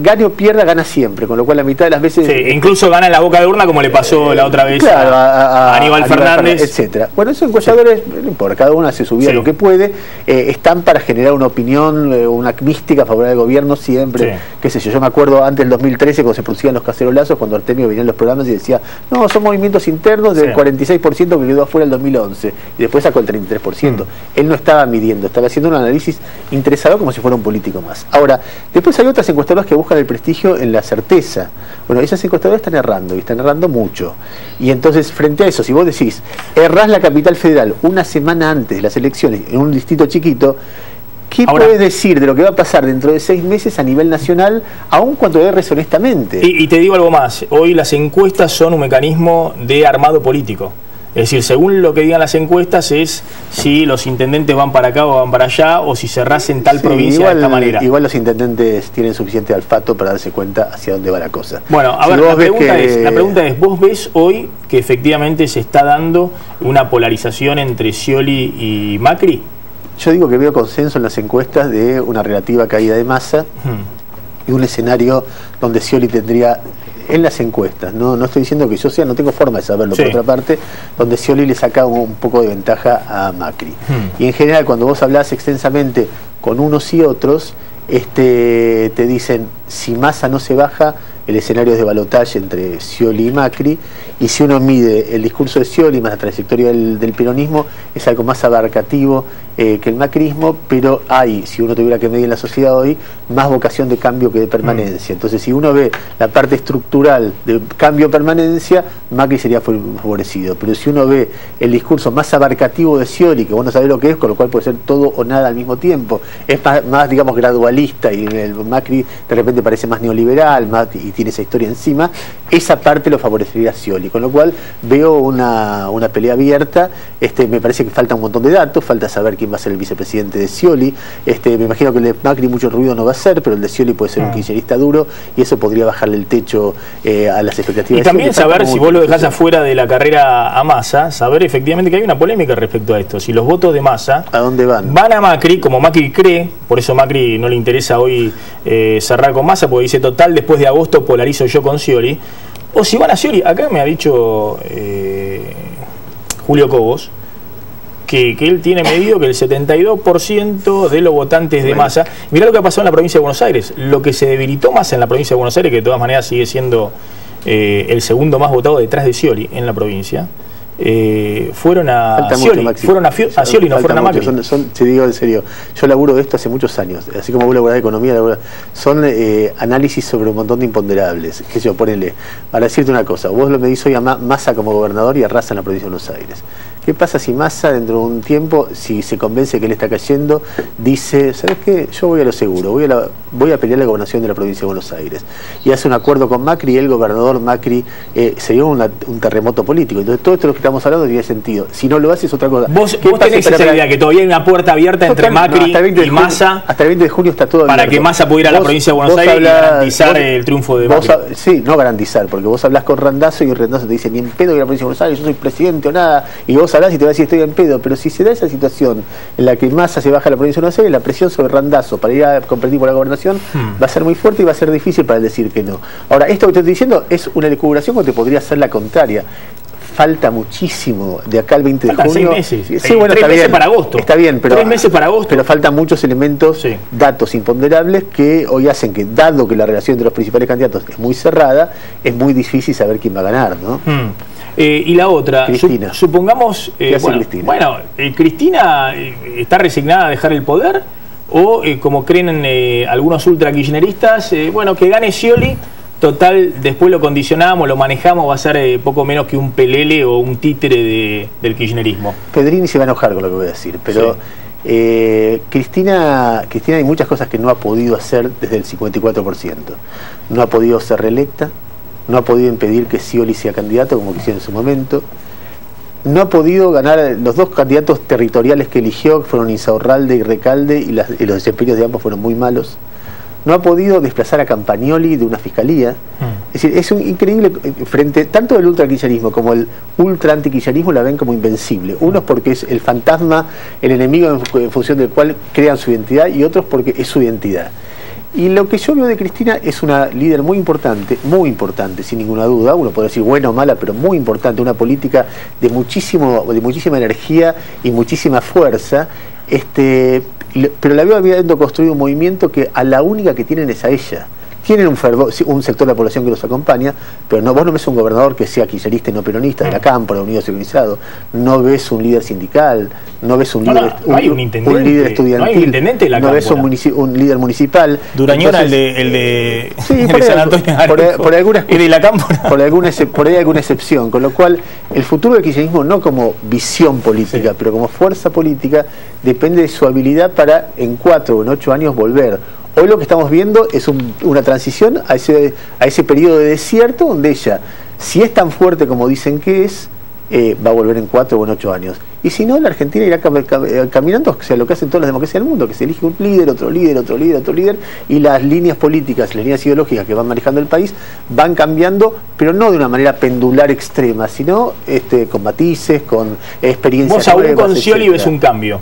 Gane o pierda, gana siempre, con lo cual la mitad de las veces... incluso gana en la boca de urna, como le pasó la otra vez a Aníbal Fernández, etcétera. Bueno, esos encuestadores, por cada uno hace su vida lo que puede, están para generar una opinión, una mística favorable al gobierno siempre, qué sé yo me acuerdo antes del 2013 cuando se producían los cacerolazos, cuando Artemio venía en los programas y decía, no, son movimientos internos del 46% que quedó afuera el 2011, y después sacó el 33%. Él no estaba midiendo, estaba haciendo un análisis interesado como si fuera un político más. Ahora, después hay otras encuestadoras que buscan el prestigio en la certeza. Bueno, esas encuestadoras están errando, y están errando mucho. Y entonces, frente a eso, si vos decís, errás la capital federal una semana antes de las elecciones en un distrito chiquito, ¿qué puedes decir de lo que va a pasar dentro de 6 meses a nivel nacional, aun cuando erres honestamente? Y te digo algo más, hoy las encuestas son un mecanismo de armado político. Es decir, según lo que digan las encuestas es si los intendentes van para acá o van para allá, o si cerrás en tal provincia de esta manera. Igual los intendentes tienen suficiente olfato para darse cuenta hacia dónde va la cosa. Bueno, a ver, la pregunta es, ¿vos ves hoy que efectivamente se está dando una polarización entre Scioli y Macri? Yo digo que veo consenso en las encuestas de una relativa caída de Massa y un escenario donde Scioli tendría en las encuestas, no estoy diciendo que yo sea, no tengo forma de saberlo, por otra parte, donde Scioli le saca un poco de ventaja a Macri. Y en general, cuando vos hablás extensamente con unos y otros, te dicen, si Massa no se baja, el escenario es de balotaje entre Scioli y Macri, y si uno mide el discurso de Scioli más la trayectoria del peronismo, es algo más abarcativo que el macrismo, pero hay, si uno tuviera que medir en la sociedad hoy, más vocación de cambio que de permanencia. Entonces, si uno ve la parte estructural de cambio-permanencia, Macri sería favorecido. Pero si uno ve el discurso más abarcativo de Scioli, que vos no sabés lo que es, con lo cual puede ser todo o nada al mismo tiempo, es más digamos, gradualista, y el Macri de repente parece más neoliberal, y tiene esa historia encima, esa parte lo favorecería a Scioli, con lo cual veo una pelea abierta. Me parece que falta un montón de datos, falta saber quién va a ser el vicepresidente de Scioli. Me imagino que el de Macri mucho ruido no va a ser, pero el de Scioli puede ser un kirchnerista duro, y eso podría bajarle el techo a las expectativas. Y también saber, si vos lo dejás afuera de la carrera a Massa, saber efectivamente que hay una polémica respecto a esto. Si los votos de Massa ¿a dónde van? Van a Macri, como Macri cree, por eso Macri no le interesa hoy cerrar con Massa, porque dice, total, después de agosto polarizo yo con Scioli. O si van a Scioli, acá me ha dicho Julio Cobos, que él tiene medido que el 72% de los votantes de Massa, mirá lo que ha pasado en la provincia de Buenos Aires, lo que se debilitó Massa en la provincia de Buenos Aires, que de todas maneras sigue siendo el segundo más votado detrás de Scioli en la provincia, fueron a Scioli, a Scioli, no fueron a Macri. Te digo en serio, yo laburo de esto hace muchos años, así como vos laburás de economía, son análisis sobre un montón de imponderables, que yo, ponele, para decirte una cosa, vos lo medís hoy a Massa como gobernador y arrasa en la provincia de Buenos Aires. ¿Qué pasa si Massa dentro de un tiempo, si se convence que él está cayendo, dice, ¿sabes qué? Yo voy a lo seguro, voy a pelear la gobernación de la provincia de Buenos Aires. Y hace un acuerdo con Macri, y el gobernador Macri se dio un terremoto político. Entonces todo esto lo que estamos hablando tiene sentido. Si no lo hace es otra cosa. Vos tenés esa idea que todavía hay una puerta abierta entre Macri y Massa. Hasta el 20 de junio está todo abierto. Para que Massa pudiera ir a la provincia de Buenos Aires y garantizar el triunfo de Macri. Sí, no garantizar, porque vos hablás con Randazzo y Randazzo te dice, ni en pedo que la provincia de Buenos Aires, yo soy presidente o nada, y vos hablás y te vas a decir, estoy en pedo. Pero si se da esa situación en la que Massa se baja a la provincia de Buenos Aires, la presión sobre Randazzo para ir a competir por la gobernación va a ser muy fuerte y va a ser difícil para él decir que no. Ahora, esto que te estoy diciendo es una elucubración que te podría ser la contraria. Falta muchísimo de acá al 20 de junio. 6 meses. Sí, bueno, 3 meses para agosto. Está bien, pero 3 meses para agosto. Pero faltan muchos elementos, datos imponderables que hoy hacen que, dado que la relación entre los principales candidatos es muy cerrada, es muy difícil saber quién va a ganar, ¿no? Y la otra, Cristina. Supongamos, Cristina está resignada a dejar el poder, o como creen algunos ultra kirchneristas, que gane Scioli. Total, después lo condicionamos, lo manejamos, va a ser poco menos que un pelele o un títere del kirchnerismo. Pedrini se va a enojar con lo que voy a decir, pero Cristina hay muchas cosas que no ha podido hacer desde el 54%. No ha podido ser reelecta, no ha podido impedir que Scioli sea candidato, como quisiera en su momento. No ha podido ganar, los dos candidatos territoriales que eligió fueron Insaurralde y Recalde, y los desempeños de ambos fueron muy malos. No ha podido desplazar a Campagnoli de una fiscalía. Es decir, es un increíble, frente tanto el ultra-kirchnerismo como el ultra-antikirchnerismo la ven como invencible. Unos porque es el fantasma, el enemigo en función del cual crean su identidad, y otros porque es su identidad. Y lo que yo veo de Cristina es una líder muy importante, sin ninguna duda. Uno puede decir buena o mala, pero muy importante, una política de muchísima energía y muchísima fuerza. Pero la veo habiendo construido un movimiento que a la única que tienen es a ella. Tienen un sector de la población que los acompaña, pero vos no ves un gobernador que sea kirchnerista y no peronista, de la Cámpora, Unido Civilizado. No ves un líder sindical, no ves un líder estudiantil, no ves un líder municipal. Durañona, el de San Antonio, por algunas, y de la Cámpora. Por ahí alguna excepción, con lo cual el futuro del kirchnerismo, no como visión política, pero como fuerza política, depende de su habilidad para en 4 o en 8 años volver. Hoy lo que estamos viendo es una transición a ese periodo de desierto, donde ella, si es tan fuerte como dicen que es, va a volver en 4 o en 8 años. Y si no, la Argentina irá caminando, o sea, lo que hacen todas las democracias del mundo, que se elige un líder, otro líder, otro líder, otro líder, y las líneas políticas, las líneas ideológicas que van manejando el país van cambiando, pero no de una manera pendular extrema, sino con matices, con experiencias. Vos aún con Scioli ves un cambio.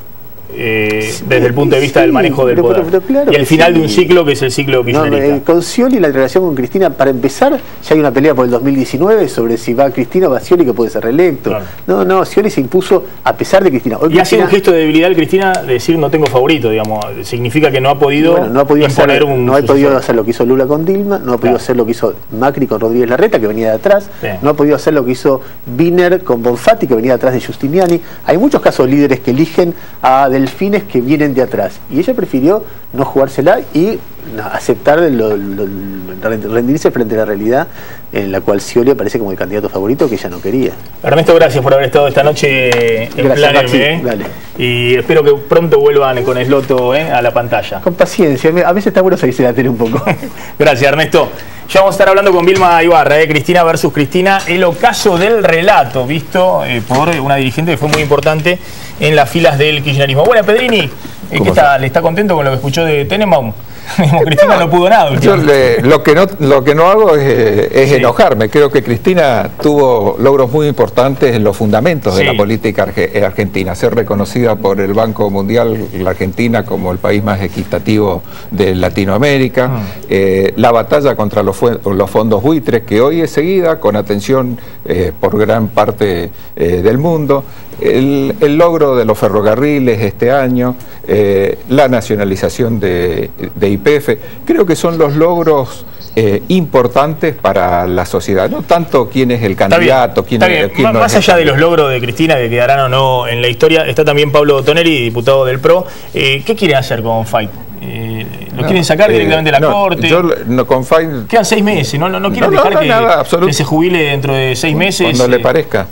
desde el punto de vista del manejo del poder. Pero claro, y el final de un ciclo que es el ciclo kirchnerista. Con Scioli, la relación con Cristina, para empezar, ya hay una pelea por el 2019 sobre si va Cristina o va Scioli, que puede ser reelecto. Claro. No, Scioli se impuso a pesar de Cristina. Hoy Cristina, hace un gesto de debilidad Cristina de decir no tengo favorito, digamos. Significa que no ha podido, podido hacer lo que hizo Lula con Dilma, no ha podido hacer lo que hizo Macri con Rodríguez Larreta, que venía de atrás, no ha podido hacer lo que hizo Wiener con Bonfatti, que venía de atrás de Giustiniani. Hay muchos casos líderes que eligen a delfines que vienen de atrás. Y ella prefirió no jugársela y aceptar rendirse frente a la realidad en la cual Scioli aparece como el candidato favorito que ella no quería. Ernesto, gracias por haber estado esta noche en Plan M. Dale. Y espero que pronto vuelvan con Sloto a la pantalla. Con paciencia, a veces está bueno salirse la tele un poco. Gracias, Ernesto. Ya vamos a estar hablando con Vilma Ibarra, Cristina versus Cristina, el ocaso del relato visto por una dirigente que fue muy importante en las filas del kirchnerismo. Bueno, Pedrini, ¿le está contento con lo que escuchó de Tenenbaum? Cristina no pudo nada. Yo lo que no hago es enojarme. Creo que Cristina tuvo logros muy importantes en los fundamentos de la política argentina. Ser reconocida por el Banco Mundial, la Argentina, como el país más equitativo de Latinoamérica. La batalla contra los fondos buitres, que hoy es seguida con atención por gran parte del mundo. El logro de los ferrocarriles este año, la nacionalización de YPF, creo que son los logros importantes para la sociedad, no tanto quién es el candidato, quién no más allá de los logros de Cristina, que quedarán o no en la historia, está también Pablo Tonelli, diputado del PRO. ¿Qué quieren hacer con Fight? ¿Lo quieren sacar directamente de la Corte? Con Fight quedan 6 meses, no quieren dejar que se jubile dentro de 6 meses. Cuando le parezca.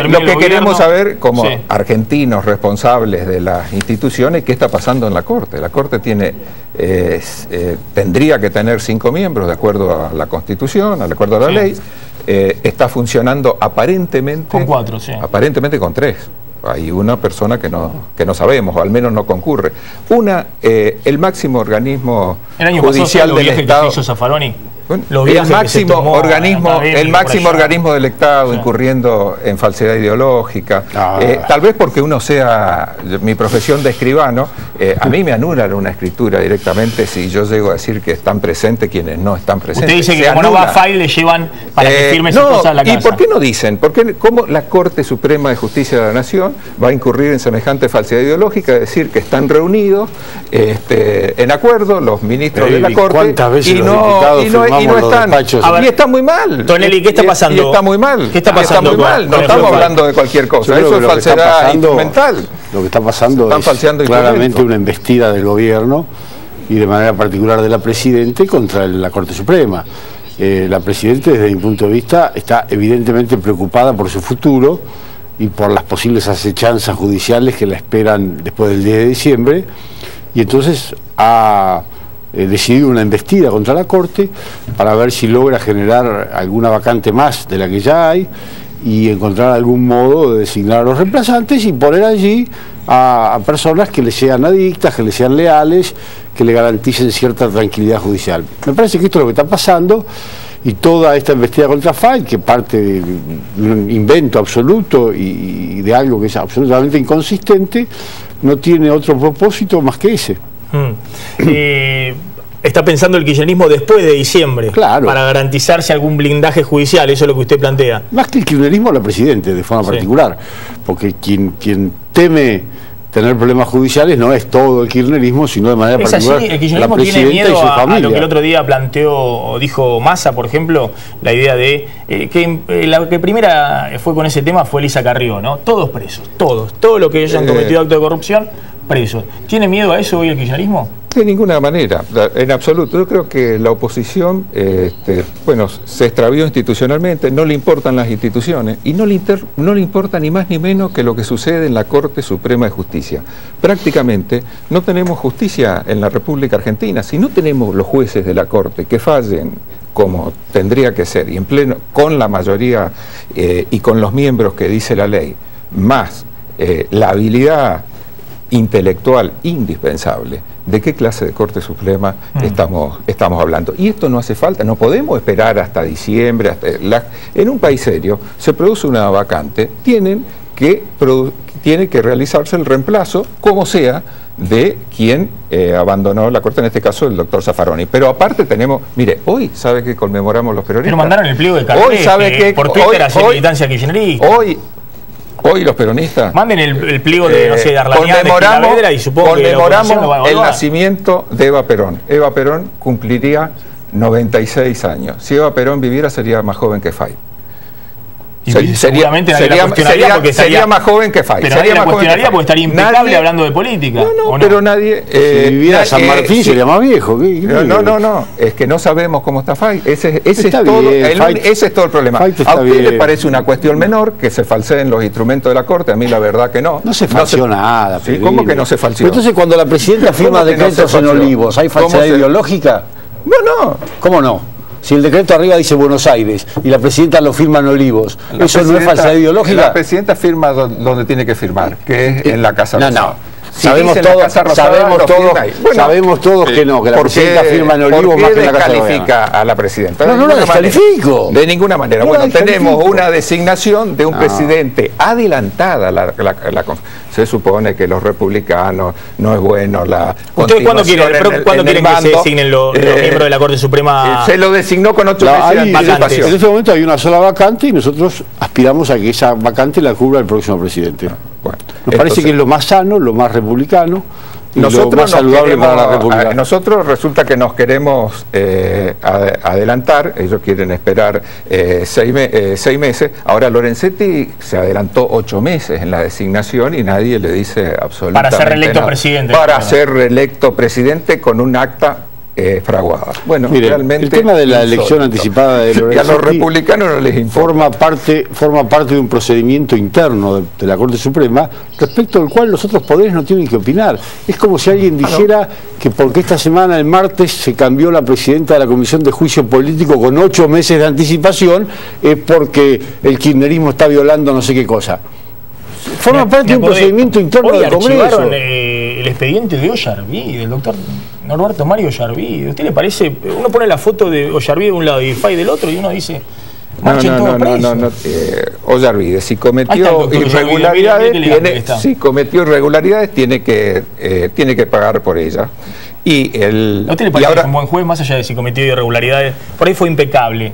Lo que queremos saber, como argentinos responsables de las instituciones, qué está pasando en la Corte. La Corte tendría que tener 5 miembros, de acuerdo a la Constitución, de acuerdo a la ley. Está funcionando aparentemente con 4, aparentemente con 3. Hay una persona que no sabemos, o al menos no concurre. El máximo organismo judicial del Estado. Bueno, el máximo organismo del Estado incurriendo en falsedad ideológica, tal vez porque mi profesión de escribano, a mí me anulan una escritura directamente si yo llego a decir que están presentes quienes no están presentes. Usted dice que como no va a File le llevan para que firme esa cosa a la casa. ¿Y por qué no dicen? ¿Cómo la Corte Suprema de Justicia de la Nación va a incurrir en semejante falsedad ideológica, decir que están reunidos en acuerdo los ministros de la Corte y no están? Y está muy mal. Tonelli, ¿qué está pasando? Y está muy mal. ¿Qué está pasando? Está muy mal. No estamos hablando de cualquier cosa. Eso es falsedad instrumental. Lo que está pasando es claramente una embestida del gobierno y de manera particular de la Presidente contra la Corte Suprema. La Presidenta, desde mi punto de vista, está evidentemente preocupada por su futuro y por las posibles acechanzas judiciales que la esperan después del 10 de diciembre, y entonces ha decidido una embestida contra la Corte para ver si logra generar alguna vacante más de la que ya hay y encontrar algún modo de designar a los reemplazantes y poner allí a personas que le sean adictas, que le sean leales, que le garanticen cierta tranquilidad judicial. Me parece que esto es lo que está pasando, y toda esta embestida contra Fight, que parte de un invento absoluto y de algo que es absolutamente inconsistente, no tiene otro propósito más que ese. Está pensando el kirchnerismo después de diciembre, claro, para garantizarse algún blindaje judicial, eso es lo que usted plantea. Más que el kirchnerismo, la Presidente, de forma particular, porque quien teme tener problemas judiciales no es todo el kirchnerismo, sino de manera particular el kirchnerismo la Presidenta tiene miedo y su familia. A lo que el otro día planteó o dijo Massa, por ejemplo, la idea de que la que primera fue con ese tema fue Elisa Carrió, ¿no? Todos presos, todos los que hayan cometido acto de corrupción, presos. ¿Tiene miedo a eso hoy el kirchnerismo? De ninguna manera, en absoluto. Yo creo que la oposición se extravió institucionalmente, no le importan las instituciones y no le importa ni más ni menos que lo que sucede en la Corte Suprema de Justicia. Prácticamente no tenemos justicia en la República Argentina. Si no tenemos los jueces de la Corte que fallen como tendría que ser, y en pleno, con la mayoría y con los miembros que dice la ley, más la habilidad intelectual indispensable, ¿de qué clase de Corte Suprema estamos hablando? Y esto no hace falta, no podemos esperar hasta diciembre. En un país serio se produce una vacante, tienen que tiene que realizarse el reemplazo, como sea, de quien abandonó la Corte, en este caso el doctor Zaffaroni. Pero aparte tenemos, mire, hoy sabe que conmemoramos los peronistas. Pero mandaron el pliego de carnet, hoy sabe que por Twitter hacia militancia kirchnerista. Hoy los peronistas manden el pliego de, no sé, de Arlanián, de Saavedra, y supongo conmemoramos el nacimiento de Eva Perón. Eva Perón cumpliría 96 años. Si Eva Perón viviera, sería más joven que Fay. Sería más joven que Fay. Pero nadie la cuestionaría porque estaría impecable hablando de política. No, pero nadie... si viviera San Martín sería más viejo. No, es que no sabemos cómo está Fay. Ese es todo el problema. A usted le parece una cuestión menor que se falseen los instrumentos de la Corte, a mí la verdad que no. No se falseó nada. ¿Sí? ¿Cómo que no se falseó? Entonces cuando la presidenta firma decretos en Olivos, ¿hay falsedad ideológica? No. ¿Cómo no? Si el decreto arriba dice Buenos Aires y la presidenta lo firma en Olivos, ¿eso no es falsedad ideológica? La presidenta firma donde tiene que firmar, que es en la Casa Rosada. No. Sabemos todos que no, que la presidenta firma en Olivos más que en la Casa Rosada. ¿Por qué descalifica a la presidenta? No la descalifico. De ninguna manera. Bueno, tenemos una designación de un presidente adelantada. Se supone que los republicanos no es bueno la... ¿Ustedes cuándo quieren que se designen los miembros de la Corte Suprema? Se lo designó con 8 meses de anticipación. En este momento hay una sola vacante y nosotros aspiramos a que esa vacante la cubra el próximo presidente. Nos parece que es lo más sano, lo más republicano y lo más saludable para la República. Nosotros resulta que nos queremos adelantar, ellos quieren esperar 6 meses. Ahora Lorenzetti se adelantó 8 meses en la designación y nadie le dice absolutamente para ser reelecto presidente. Para ser reelecto presidente con un acta fraguada. Bueno, mire, realmente el tema de la elección anticipada de Lorenzetti, a los republicanos no les importa. Forma parte de un procedimiento interno de la Corte Suprema respecto al cual los otros poderes no tienen que opinar. Es como si alguien dijera que porque esta semana, el martes, se cambió la presidenta de la Comisión de Juicio Político con 8 meses de anticipación, es porque el kirchnerismo está violando no sé qué cosa. Forma parte de un procedimiento interno del Congreso. El expediente de Ollarví, del doctor Norberto Mario Ollarví. ¿A usted le parece? Uno pone la foto de Ollarví de un lado y Fay del otro y uno dice... No. Ollarví, si cometió irregularidades, tiene que pagar por ellas. ¿No te le parece que es un buen juez, más allá de si cometió irregularidades? Por ahí fue impecable.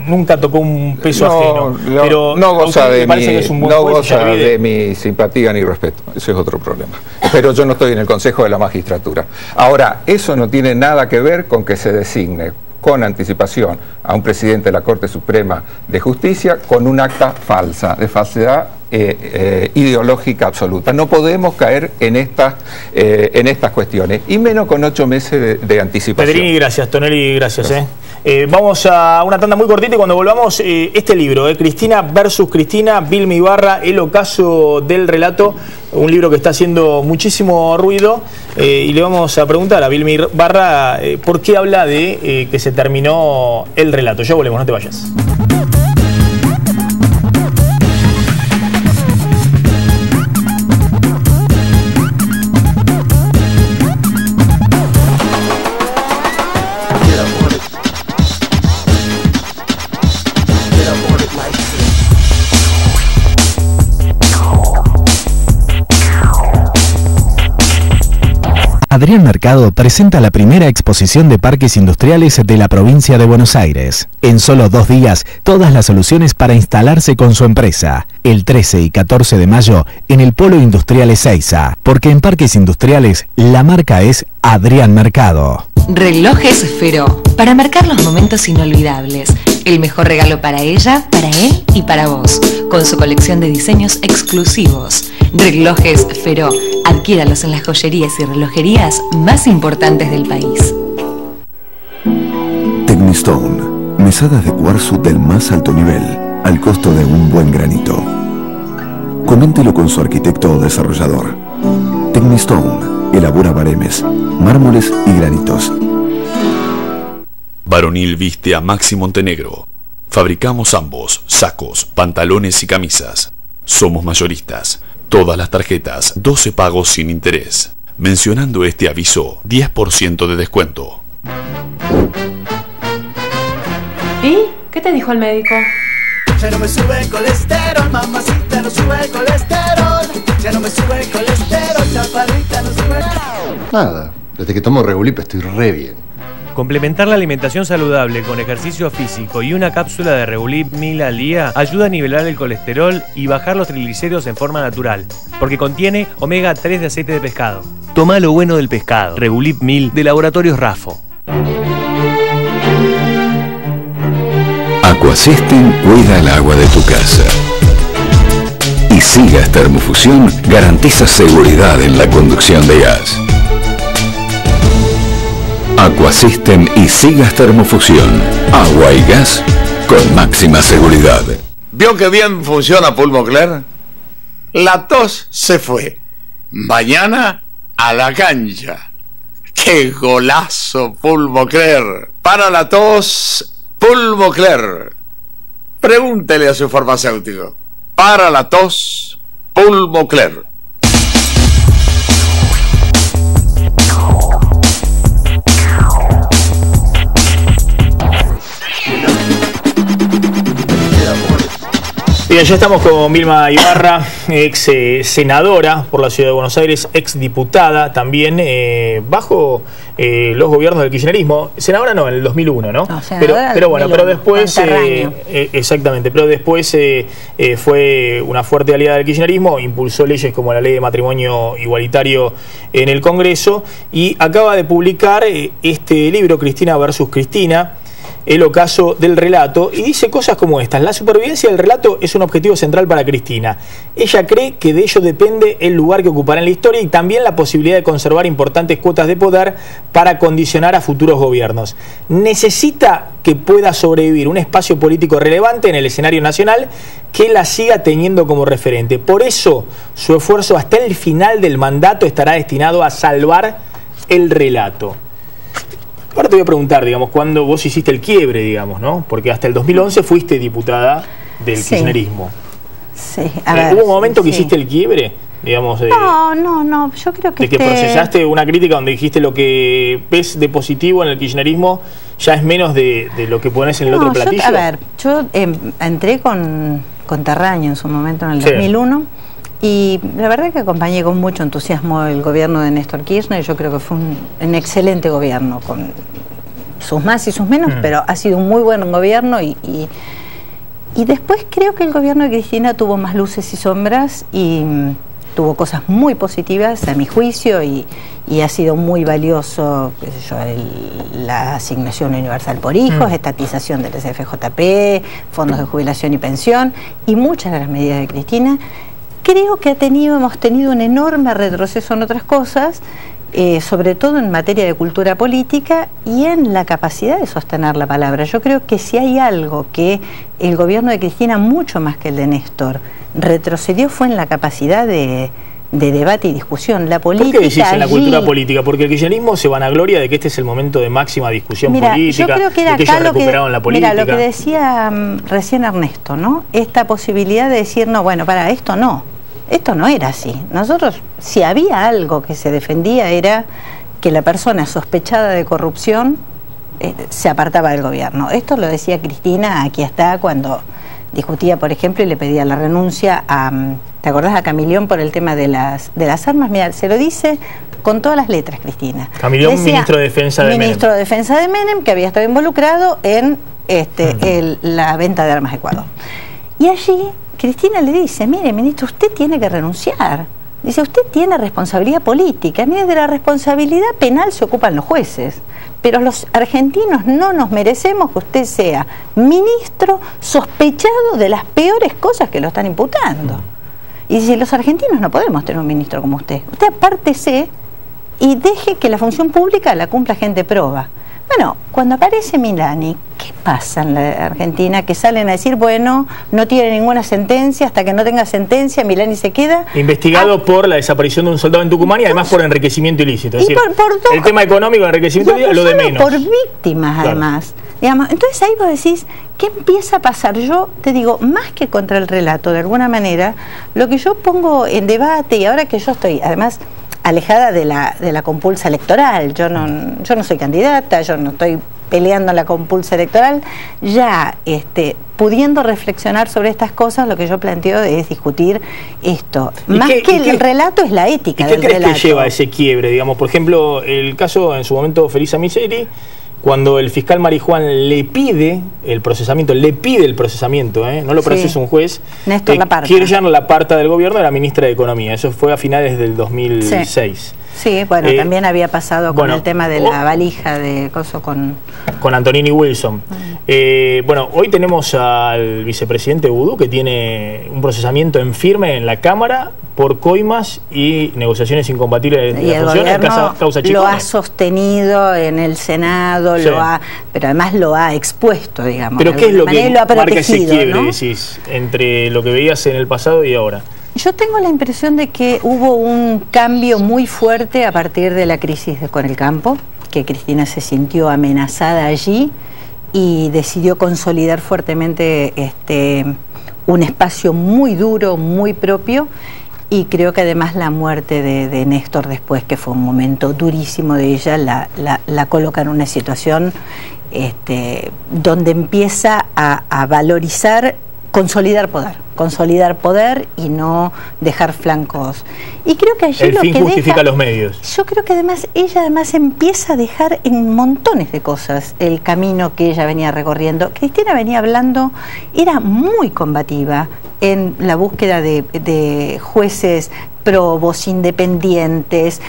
Nunca tocó un peso ajeno. Pero no goza de mi simpatía ni respeto. Ese es otro problema. Pero yo no estoy en el Consejo de la Magistratura. Ahora, eso no tiene nada que ver con que se designe con anticipación a un presidente de la Corte Suprema de Justicia con un acta falsa, de falsedad ideológica absoluta. No podemos caer en estas cuestiones, y menos con 8 meses de anticipación. Pedrini, gracias. Tonelli, gracias. Vamos a una tanda muy cortita y cuando volvamos, este libro, Cristina versus Cristina, Vilma Ibarra, el ocaso del relato, un libro que está haciendo muchísimo ruido, y le vamos a preguntar a Vilma Ibarra por qué habla de que se terminó el relato. Ya volvemos, no te vayas. Adrián Mercado presenta la primera exposición de parques industriales de la provincia de Buenos Aires. En solo 2 días, todas las soluciones para instalarse con su empresa. El 13 y 14 de mayo en el Polo Industrial Ezeiza. Porque en Parques Industriales la marca es Adrián Mercado. Relojes Feró, para marcar los momentos inolvidables. El mejor regalo para ella, para él y para vos. Con su colección de diseños exclusivos. Relojes Feró, adquiéralos en las joyerías y relojerías más importantes del país. Tecnistone, mesadas de cuarzo del más alto nivel, al costo de un buen granito. Coméntelo con su arquitecto o desarrollador. Tecnistone, elabora baremes, mármoles y granitos. Varonil viste a Maxi Montenegro. Fabricamos ambos, sacos, pantalones y camisas. Somos mayoristas. Todas las tarjetas, 12 pagos sin interés. Mencionando este aviso, 10% de descuento. ¿Y qué te dijo el médico? Ya no me sube el colesterol, mamacita, no sube el colesterol. Ya no me sube el colesterol, chaparrita, no sube el... Nada, desde que tomo Regulip estoy re bien. Complementar la alimentación saludable con ejercicio físico y una cápsula de Regulip 1000 al día ayuda a nivelar el colesterol y bajar los triglicéridos en forma natural, porque contiene omega 3 de aceite de pescado. Toma lo bueno del pescado. Regulip 1000 de Laboratorios Rafo. Aquasystem cuida el agua de tu casa. Y Sigas Termofusión garantiza seguridad en la conducción de gas. Aquasystem y Sigas Termofusión. Agua y gas con máxima seguridad. ¿Vio que bien funciona Pulmocler? La tos se fue. Mañana a la cancha. ¡Qué golazo Pulmocler! Para la tos, Pulmocler. Pregúntele a su farmacéutico. Para la tos, Pulmocler. Bien, ya estamos con Vilma Ibarra, ex senadora por la Ciudad de Buenos Aires, ex diputada también, bajo los gobiernos del kirchnerismo. Senadora no, en el 2001, ¿no? Pero bueno, pero después, exactamente, pero después fue una fuerte aliada del kirchnerismo, impulsó leyes como la ley de matrimonio igualitario en el Congreso y acaba de publicar este libro, Cristina versus Cristina, el ocaso del relato, y dice cosas como estas: la supervivencia del relato es un objetivo central para Cristina. Ella cree que de ello depende el lugar que ocupará en la historia y también la posibilidad de conservar importantes cuotas de poder para condicionar a futuros gobiernos. Necesita que pueda sobrevivir un espacio político relevante en el escenario nacional que la siga teniendo como referente. Por eso su esfuerzo hasta el final del mandato estará destinado a salvar el relato. Ahora te voy a preguntar, digamos, cuándo vos hiciste el quiebre, digamos, ¿no? Porque hasta el 2011 fuiste diputada del kirchnerismo. Sí, a ver, ¿hubo un momento que hiciste el quiebre, digamos? No, yo creo que... De que procesaste una crítica donde dijiste lo que ves de positivo en el kirchnerismo ya es menos de lo que pones en el otro platillo. Yo entré con Terraño en su momento, en el 2001, y la verdad que acompañé con mucho entusiasmo el gobierno de Néstor Kirchner. Yo creo que fue un excelente gobierno, con sus más y sus menos, pero ha sido un muy buen gobierno y después creo que el gobierno de Cristina tuvo más luces y sombras y tuvo cosas muy positivas a mi juicio y ha sido muy valioso, qué sé yo, la asignación universal por hijos, estatización del SFJP, fondos de jubilación y pensión y muchas de las medidas de Cristina. Creo que hemos tenido un enorme retroceso en otras cosas, sobre todo en materia de cultura política y en la capacidad de sostener la palabra. Yo creo que si hay algo que el gobierno de Cristina, mucho más que el de Néstor, retrocedió fue en la capacidad de debate y discusión. La política. ¿Por qué decís en la cultura política? Porque el kirchnerismo se vanagloria de que este es el momento de máxima discusión política, yo creo que era de que ellos recuperaron la política. Mira, lo que decía recién Ernesto, ¿no? Esta posibilidad de decir, no, bueno, esto no era así. Nosotros, si había algo que se defendía, era que la persona sospechada de corrupción se apartaba del gobierno. Esto lo decía Cristina, aquí está, cuando discutía, por ejemplo, y le pedía la renuncia a, ¿te acordás? A Camilión por el tema de las armas. Mira, se lo dice con todas las letras, Cristina. Camilión, decía, ministro de Defensa de Menem. Ministro de Defensa de Menem, que había estado involucrado en la venta de armas a Ecuador. Y allí Cristina le dice, mire, ministro, usted tiene que renunciar. Dice, usted tiene responsabilidad política. Mire, de la responsabilidad penal se ocupan los jueces. Pero los argentinos no nos merecemos que usted sea ministro sospechado de las peores cosas que lo están imputando. Y dice, los argentinos no podemos tener un ministro como usted. Usted apártese y deje que la función pública la cumpla gente proba. Bueno, cuando aparece Milani, ¿qué pasa en la Argentina? Que salen a decir, bueno, no tiene ninguna sentencia, hasta que no tenga sentencia, Milani se queda... Investigado por la desaparición de un soldado en Tucumán y además por enriquecimiento ilícito. Es decir, el tema económico, enriquecimiento ilícito, lo de menos. Por víctimas, claro. Además. Digamos, entonces ahí vos decís, ¿qué empieza a pasar? Yo te digo, más que contra el relato, de alguna manera, lo que yo pongo en debate, y ahora que yo estoy, además... alejada de la compulsa electoral, yo no soy candidata, yo no estoy peleando en la compulsa electoral, ya pudiendo reflexionar sobre estas cosas, lo que yo planteo es discutir esto. Más que el relato es la ética del relato. ¿Qué crees que lleva a ese quiebre? Digamos, por ejemplo, el caso en su momento Felisa Micheli, cuando el fiscal Marijuán le pide el procesamiento, no lo procesa un juez, Néstor Laparta. Kirchner Laparta del gobierno era ministra de Economía, eso fue a finales del 2006. Sí, bueno, también había pasado con el tema de la valija de coso con Antonini Wilson. Bueno, hoy tenemos al vicepresidente Vudú, que tiene un procesamiento en firme en la Cámara por coimas y negociaciones incompatibles de la función en causa Chicone. Lo ha sostenido en el Senado, pero además lo ha expuesto, digamos. ¿Pero qué es lo que marca ese quiebre, decís, entre lo que veías en el pasado y ahora? Yo tengo la impresión de que hubo un cambio muy fuerte a partir de la crisis con el campo, que Cristina se sintió amenazada allí y decidió consolidar fuertemente un espacio muy duro, muy propio, y creo que además la muerte de Néstor después, que fue un momento durísimo de ella, la coloca en una situación donde empieza a valorizar, consolidar poder y no dejar flancos. Y creo que allí el fin justifica los medios. Yo creo que además ella empieza a dejar en montones de cosas el camino que ella venía recorriendo. Cristina venía hablando, era muy combativa en la búsqueda de jueces probos, independientes,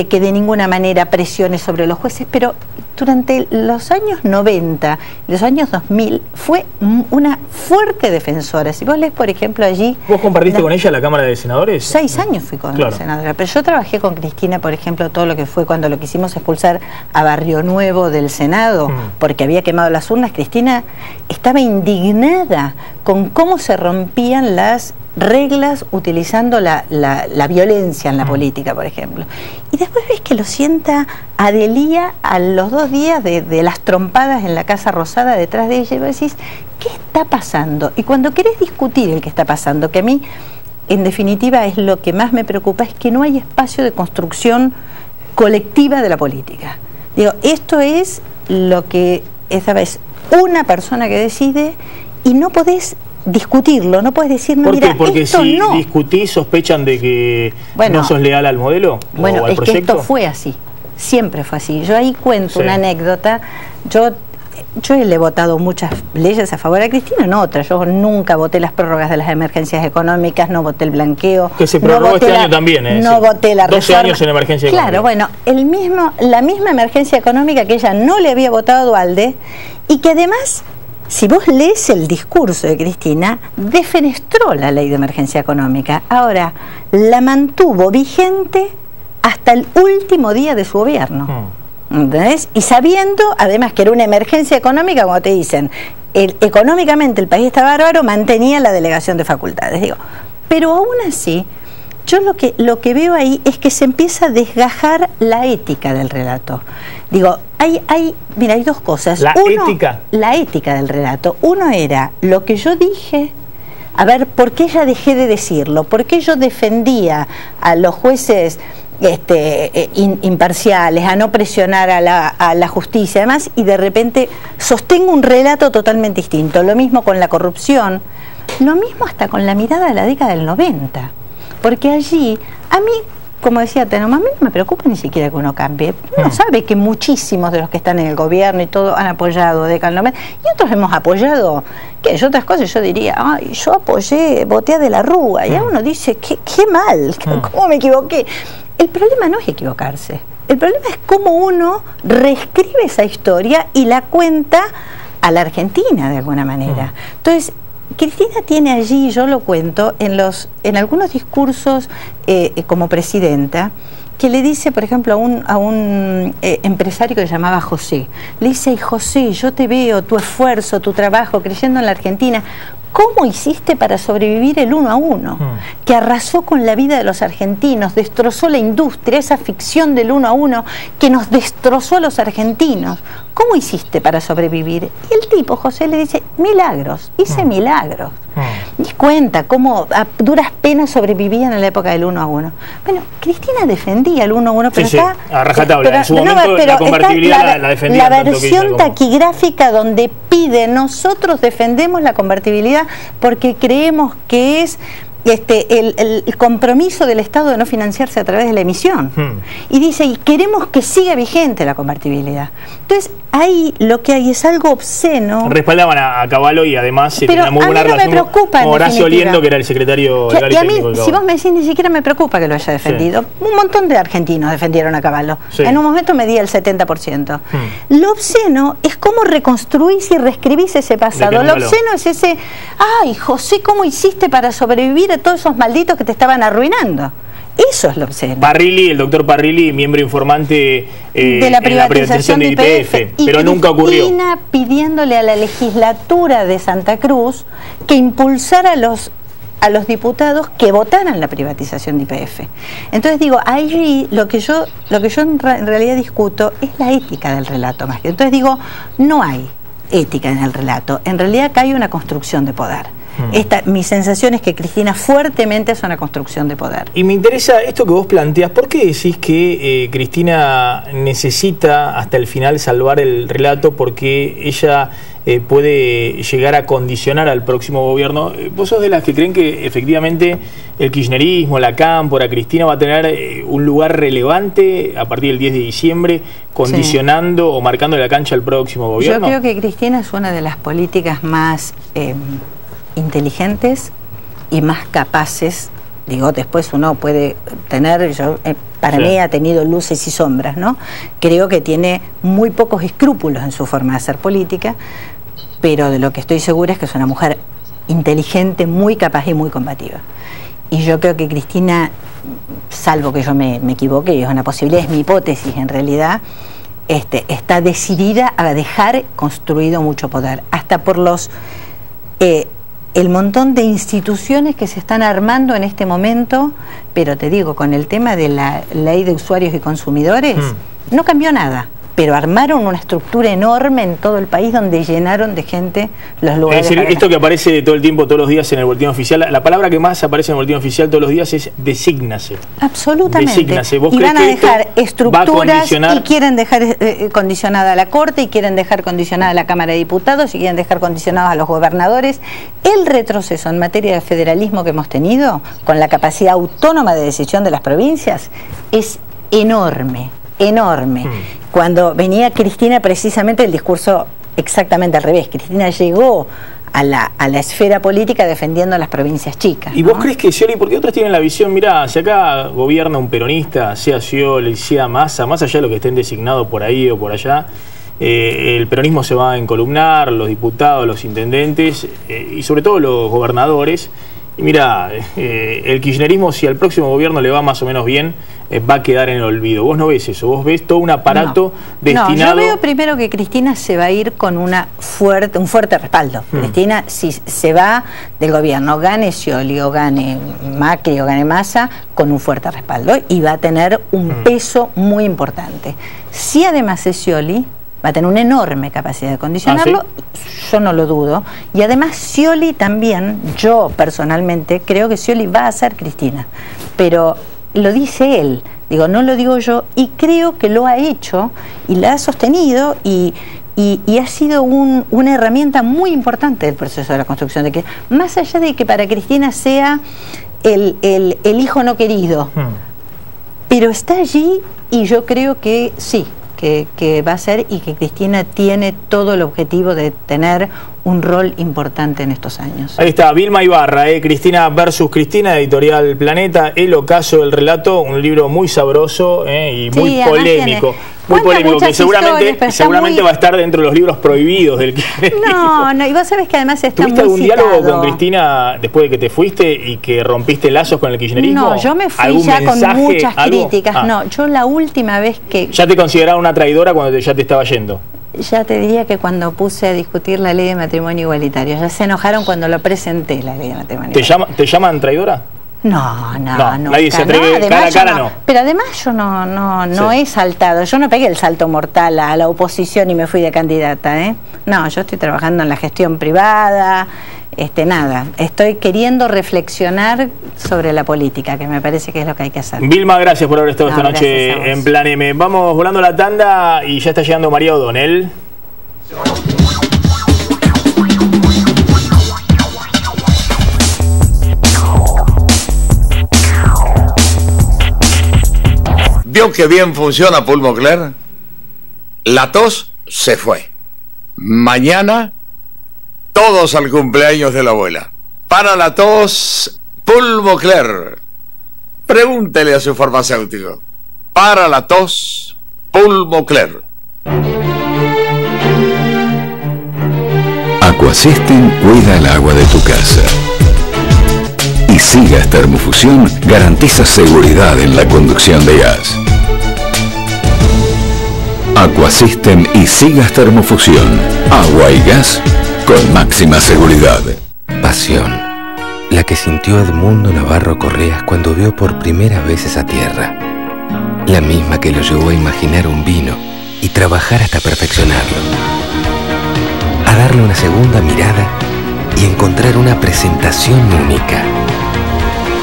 que de ninguna manera presione sobre los jueces, pero durante los años 90, los años 2000, fue una fuerte defensora. Si vos lees, por ejemplo, allí... ¿Vos compartiste con ella la Cámara de Senadores? 6 años fui con la senadora, pero yo trabajé con Cristina, por ejemplo, todo lo que fue cuando lo quisimos expulsar a Barrio Nuevo del Senado, porque había quemado las urnas. Cristina estaba indignada con cómo se rompían las reglas utilizando la violencia en la política, por ejemplo. Y después ves que lo sienta Adelía a los 2 días de las trompadas en la Casa Rosada detrás de ella, y vos decís, ¿qué está pasando? Y cuando querés discutir el que está pasando, que a mí, en definitiva, es lo que más me preocupa, es que no hay espacio de construcción colectiva de la política. Digo, esto es lo que esta vez una persona que decide, y no podés discutirlo, no puedes decir, no, mira, porque si discutís, sospechan de que no sos leal al modelo o al proyecto. Que esto fue así, siempre fue así. Yo ahí cuento una anécdota. Yo le he votado muchas leyes a favor de Cristina, no otras. Yo nunca voté las prórrogas de las emergencias económicas, no voté el blanqueo. Que se prorrogó este año también, no voté la 12 reforma. años en emergencia económica. Claro, bueno, la misma emergencia económica que ella no le había votado a Duhalde, y que además, si vos lees el discurso de Cristina, defenestró la ley de emergencia económica. Ahora, la mantuvo vigente hasta el último día de su gobierno. ¿Entendés? Y sabiendo, además, que era una emergencia económica, como te dicen, económicamente el país está bárbaro, mantenía la delegación de facultades. Digo, pero aún así, yo lo que veo ahí es que se empieza a desgajar la ética del relato. Digo, mira, hay 2 cosas. La ética del relato. Uno era lo que yo dije, a ver, ¿por qué ya dejé de decirlo? ¿Por qué yo defendía a los jueces imparciales, a no presionar a la justicia, además, y de repente sostengo un relato totalmente distinto? Lo mismo con la corrupción, lo mismo hasta con la mirada de la década del 90. Porque allí, a mí, como decía Tenoma, a mí no me preocupa ni siquiera que uno cambie. Uno sabe que muchísimos de los que están en el gobierno y todo han apoyado década del 90, y otros hemos apoyado, ¿qué? Yo otras cosas, yo diría, ay, yo apoyé, voté a De la Rúa, y a uno dice, qué mal, ¿cómo me equivoqué? El problema no es equivocarse, el problema es cómo uno reescribe esa historia y la cuenta a la Argentina de alguna manera. Entonces, Cristina tiene allí, yo lo cuento, en algunos discursos como presidenta, que le dice, por ejemplo, a un empresario que se llamaba José, le dice, José, yo te veo, tu esfuerzo, tu trabajo, creyendo en la Argentina, ¿cómo hiciste para sobrevivir el 1 a 1? Que arrasó con la vida de los argentinos, destrozó la industria, esa ficción del 1 a 1 que nos destrozó a los argentinos. ¿Cómo hiciste para sobrevivir? Y el tipo, José, le dice, milagros, hice milagros. Ni cuenta cómo a duras penas sobrevivían en la época del 1 a 1. Bueno, Cristina defendía el 1 a 1, pero sí, está... sí, a rajatabla. En su momento la convertibilidad la defendía. La versión taquigráfica donde pide, nosotros defendemos la convertibilidad porque creemos que es... el compromiso del Estado de no financiarse a través de la emisión. Y dice, y queremos que siga vigente la convertibilidad. Entonces, ahí lo que hay es algo obsceno. Respaldaban a Cavallo y además tenía muy buena relación con Horacio Liendo, que era el secretario legal y técnico de Cavallo. Si vos me decís, ni siquiera me preocupa que lo haya defendido. Un montón de argentinos defendieron a Cavallo. En un momento medía el 70%. Lo obsceno es cómo reconstruís y reescribís ese pasado. Lo obsceno es ese, ay, José, ¿cómo hiciste para sobrevivir a todos esos malditos que te estaban arruinando? Eso es lo obsceno. Parrilli, el doctor Parrilli, miembro informante de la privatización de YPF, pero nunca ocurrió. Cristina pidiéndole a la legislatura de Santa Cruz que impulsara a los diputados que votaran la privatización de YPF. Entonces digo, ahí lo que yo en realidad discuto es la ética del relato más que. Entonces digo, no hay ética en el relato. En realidad acá hay una construcción de poder. Mi sensación es que Cristina fuertemente es una construcción de poder. Y me interesa esto que vos planteás. ¿Por qué decís que Cristina necesita hasta el final salvar el relato? Porque ella puede llegar a condicionar al próximo gobierno. ¿Vos sos de las que creen que efectivamente el kirchnerismo, la cámpora, Cristina va a tener un lugar relevante a partir del 10 de diciembre, condicionando o marcando la cancha al próximo gobierno? Yo creo que Cristina es una de las políticas más inteligentes y más capaces. Digo, después uno puede tener, para mí ha tenido luces y sombras, ¿no? Creo que tiene muy pocos escrúpulos en su forma de hacer política, pero de lo que estoy segura es que es una mujer inteligente, muy capaz y muy combativa. Y yo creo que Cristina, salvo que yo me equivoque, y es una posibilidad, es mi hipótesis en realidad, está decidida a dejar construido mucho poder, hasta por el montón de instituciones que se están armando en este momento, pero te digo, con el tema de la ley de usuarios y consumidores, no cambió nada, pero armaron una estructura enorme en todo el país donde llenaron de gente los lugares. Es decir, esto que aparece todo el tiempo, todos los días en el boletín oficial, la palabra que más aparece en el boletín oficial todos los días es desígnase. Absolutamente. Desígnase. ¿Vos y crees van a que dejar estructuras y quieren dejar condicionada a la Corte, y quieren dejar condicionada a la Cámara de Diputados, y quieren dejar condicionados a los gobernadores? El retroceso en materia de federalismo que hemos tenido, con la capacidad autónoma de decisión de las provincias, es enorme. Enorme. Cuando venía Cristina, precisamente el discurso exactamente al revés. Cristina llegó a la esfera política defendiendo a las provincias chicas. ¿Y vos crees que Scioli, porque otros tienen la visión, mirá, si acá gobierna un peronista, sea Scioli, sea Massa, más allá de lo que estén designados por ahí o por allá, el peronismo se va a encolumnar, los diputados, los intendentes y sobre todo los gobernadores. Y mira, el kirchnerismo, si al próximo gobierno le va más o menos bien, va a quedar en el olvido. Vos no ves eso, vos ves todo un aparato destinado... No, yo veo primero que Cristina se va a ir con un fuerte respaldo. Cristina, si se va del gobierno, gane Scioli o gane Macri o gane Massa, con un fuerte respaldo, y va a tener un peso muy importante. Si además es Scioli, va a tener una enorme capacidad de condicionarlo, yo no lo dudo. Y además Scioli también, yo personalmente creo que Scioli va a ser Cristina, pero lo dice él, digo, no lo digo yo, y creo que lo ha hecho y la ha sostenido y ha sido una herramienta muy importante del proceso de la construcción de que, más allá de que para Cristina sea el hijo no querido, pero está allí, y yo creo que sí, que va a ser, y que Cristina tiene todo el objetivo de tener un rol importante en estos años. Ahí está, Vilma Ibarra, Cristina versus Cristina, editorial Planeta, El ocaso del relato, un libro muy sabroso y muy polémico. Muy polémico, que seguramente va a estar dentro de los libros prohibidos del kirchnerismo. No, y vos sabés que además está muy ¿Tuviste algún citado. diálogo con Cristina después de que te fuiste y que rompiste lazos con el kirchnerismo? No, yo me fui ya con muchas críticas. No, yo la última vez que... ¿Ya te consideraron una traidora cuando ya te estaba yendo? Ya te diría que cuando puse a discutir la ley de matrimonio igualitario, ya se enojaron cuando lo presenté, la ley de matrimonio igualitario. ¿Te llaman traidora? No, nadie se atreve, cara a cara no. Pero además yo no he saltado, yo no pegué el salto mortal a la oposición y me fui de candidata, No, yo estoy trabajando en la gestión privada, nada, estoy queriendo reflexionar sobre la política, que me parece que es lo que hay que hacer. Vilma, gracias por haber estado esta noche en Plan M. Vamos volando la tanda y ya está llegando María O'Donnell. ¿Vio que bien funciona Pulmocler? La tos se fue. Mañana, todos al cumpleaños de la abuela. Para la tos, Pulmocler. Pregúntele a su farmacéutico. Para la tos, Pulmocler. Aquasystem cuida el agua de tu casa. Y Sigas Termofusión garantiza seguridad en la conducción de gas. Aquasystem y Sigas Termofusión. Agua y gas con máxima seguridad. Pasión. La que sintió Edmundo Navarro Correas cuando vio por primera vez esa tierra. La misma que lo llevó a imaginar un vino y trabajar hasta perfeccionarlo. A darle una segunda mirada y encontrar una presentación única.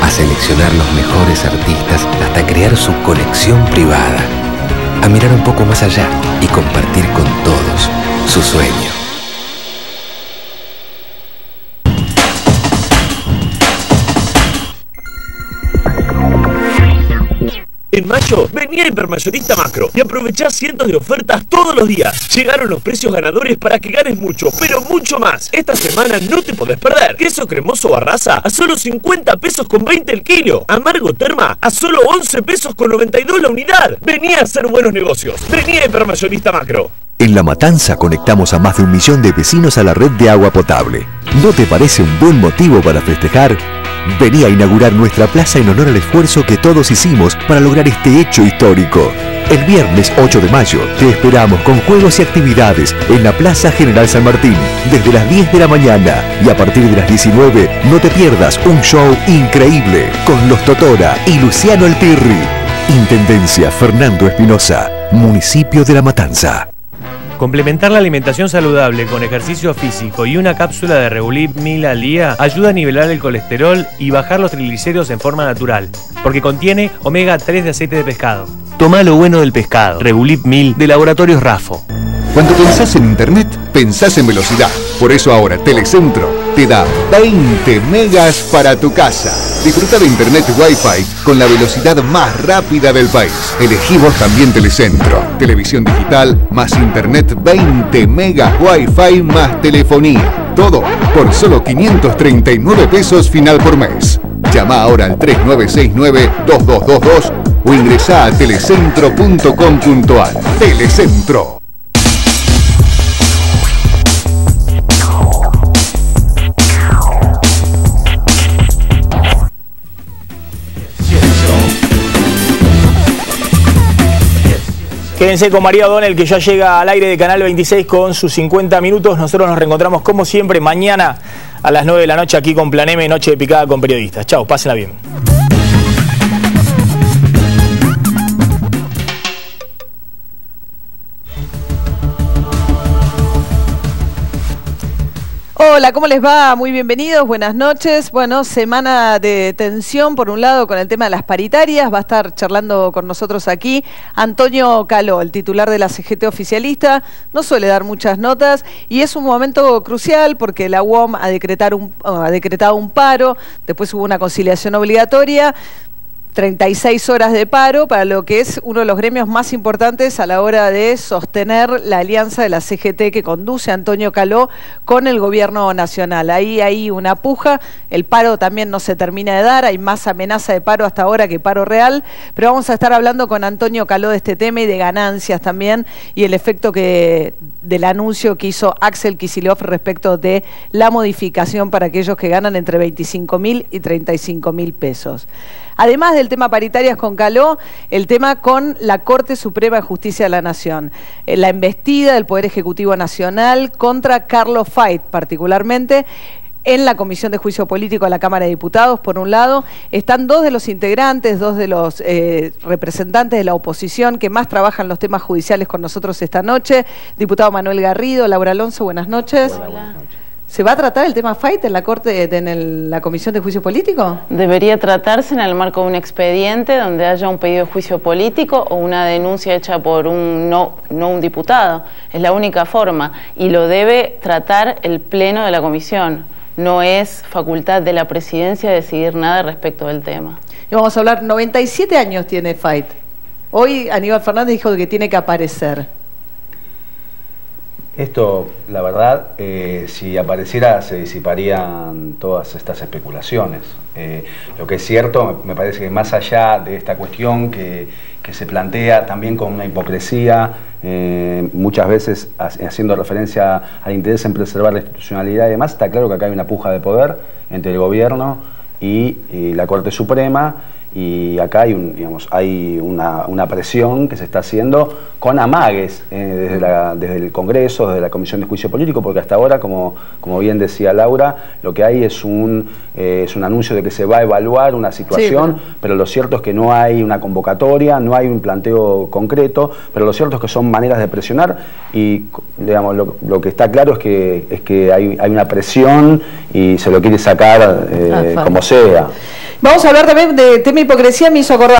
A seleccionar los mejores artistas hasta crear su colección privada. A mirar un poco más allá y compartir con todos su sueño. En mayo, vení a Hipermayorista Macro y aprovechá cientos de ofertas todos los días. Llegaron los precios ganadores para que ganes mucho, pero mucho más. Esta semana no te podés perder. Queso cremoso Barraza a solo 50 pesos con 20 el kilo. Amargo Terma a solo 11 pesos con 92 la unidad. Vení a hacer buenos negocios. Vení a Hipermayorista Macro. En La Matanza conectamos a más de 1 millón de vecinos a la red de agua potable. ¿No te parece un buen motivo para festejar? Vení a inaugurar nuestra plaza en honor al esfuerzo que todos hicimos para lograr este hecho histórico. El viernes 8 de mayo te esperamos con juegos y actividades en la Plaza General San Martín desde las 10 de la mañana y a partir de las 19 no te pierdas un show increíble con Los Totora y Luciano Alpirri. Intendencia Fernando Espinosa, Municipio de La Matanza. Complementar la alimentación saludable con ejercicio físico y una cápsula de Regulip 1000 al día ayuda a nivelar el colesterol y bajar los triglicéridos en forma natural, porque contiene omega 3 de aceite de pescado. Toma lo bueno del pescado. Regulip 1000 de Laboratorios Rafo. Cuando pensás en internet, pensás en velocidad. Por eso ahora Telecentro te da 20 megas para tu casa. Disfruta de internet Wi-Fi con la velocidad más rápida del país. Elegí vos también Telecentro. Televisión digital más internet 20 megas Wi-Fi más telefonía. Todo por solo 539 pesos final por mes. Llama ahora al 3969-2222 o ingresá a telecentro.com.ar. Telecentro. Quédense con María O'Donnell, que ya llega al aire de Canal 26 con sus 50 minutos. Nosotros nos reencontramos como siempre mañana a las 9 de la noche aquí con Plan M, Noche de Picada con Periodistas. Chau, pásenla bien. Hola, ¿cómo les va? Muy bienvenidos, buenas noches. Bueno, semana de tensión, por un lado, con el tema de las paritarias. Va a estar charlando con nosotros aquí Antonio Caló, el titular de la CGT oficialista. No suele dar muchas notas y es un momento crucial porque la UOM ha decretado un paro, después hubo una conciliación obligatoria. 36 horas de paro para lo que es uno de los gremios más importantes a la hora de sostener la alianza de la CGT que conduce Antonio Caló con el gobierno nacional. Ahí hay una puja, el paro también no se termina de dar, hay más amenaza de paro hasta ahora que paro real, pero vamos a estar hablando con Antonio Caló de este tema y de ganancias también y el efecto del anuncio que hizo Axel Kicillof respecto de la modificación para aquellos que ganan entre 25.000 y 35.000 pesos. Además del tema paritarias con Caló, el tema con la Corte Suprema de Justicia de la Nación. La embestida del Poder Ejecutivo Nacional contra Carlos Fait, particularmente en la Comisión de Juicio Político de la Cámara de Diputados, por un lado, están dos de los integrantes, dos de los representantes de la oposición que más trabajan los temas judiciales con nosotros esta noche. Diputado Manuel Garrido, Laura Alonso, buenas noches. Hola. ¿Se va a tratar el tema Fight en la Corte, en la Comisión de Juicio Político? Debería tratarse en el marco de un expediente donde haya un pedido de juicio político o una denuncia hecha por no un diputado. Es la única forma y lo debe tratar el Pleno de la Comisión. No es facultad de la Presidencia decidir nada respecto del tema. Y vamos a hablar, 97 años tiene Fight. Hoy Aníbal Fernández dijo que tiene que aparecer. Esto, la verdad, si apareciera se disiparían todas estas especulaciones. Lo que es cierto, me parece que más allá de esta cuestión que se plantea también con una hipocresía, muchas veces haciendo referencia al interés en preservar la institucionalidad y demás, está claro que acá hay una puja de poder entre el gobierno y la Corte Suprema. Y acá hay una presión que se está haciendo con amagues desde el Congreso, desde la Comisión de Juicio Político, porque hasta ahora, como bien decía Laura, lo que hay es un anuncio de que se va a evaluar una situación, sí, pero lo cierto es que no hay una convocatoria, no hay un planteo concreto, pero lo cierto es que son maneras de presionar y digamos, lo que está claro es que hay una presión y se lo quiere sacar como sea. Vamos a hablar también de tema hipocresía, me hizo acordar.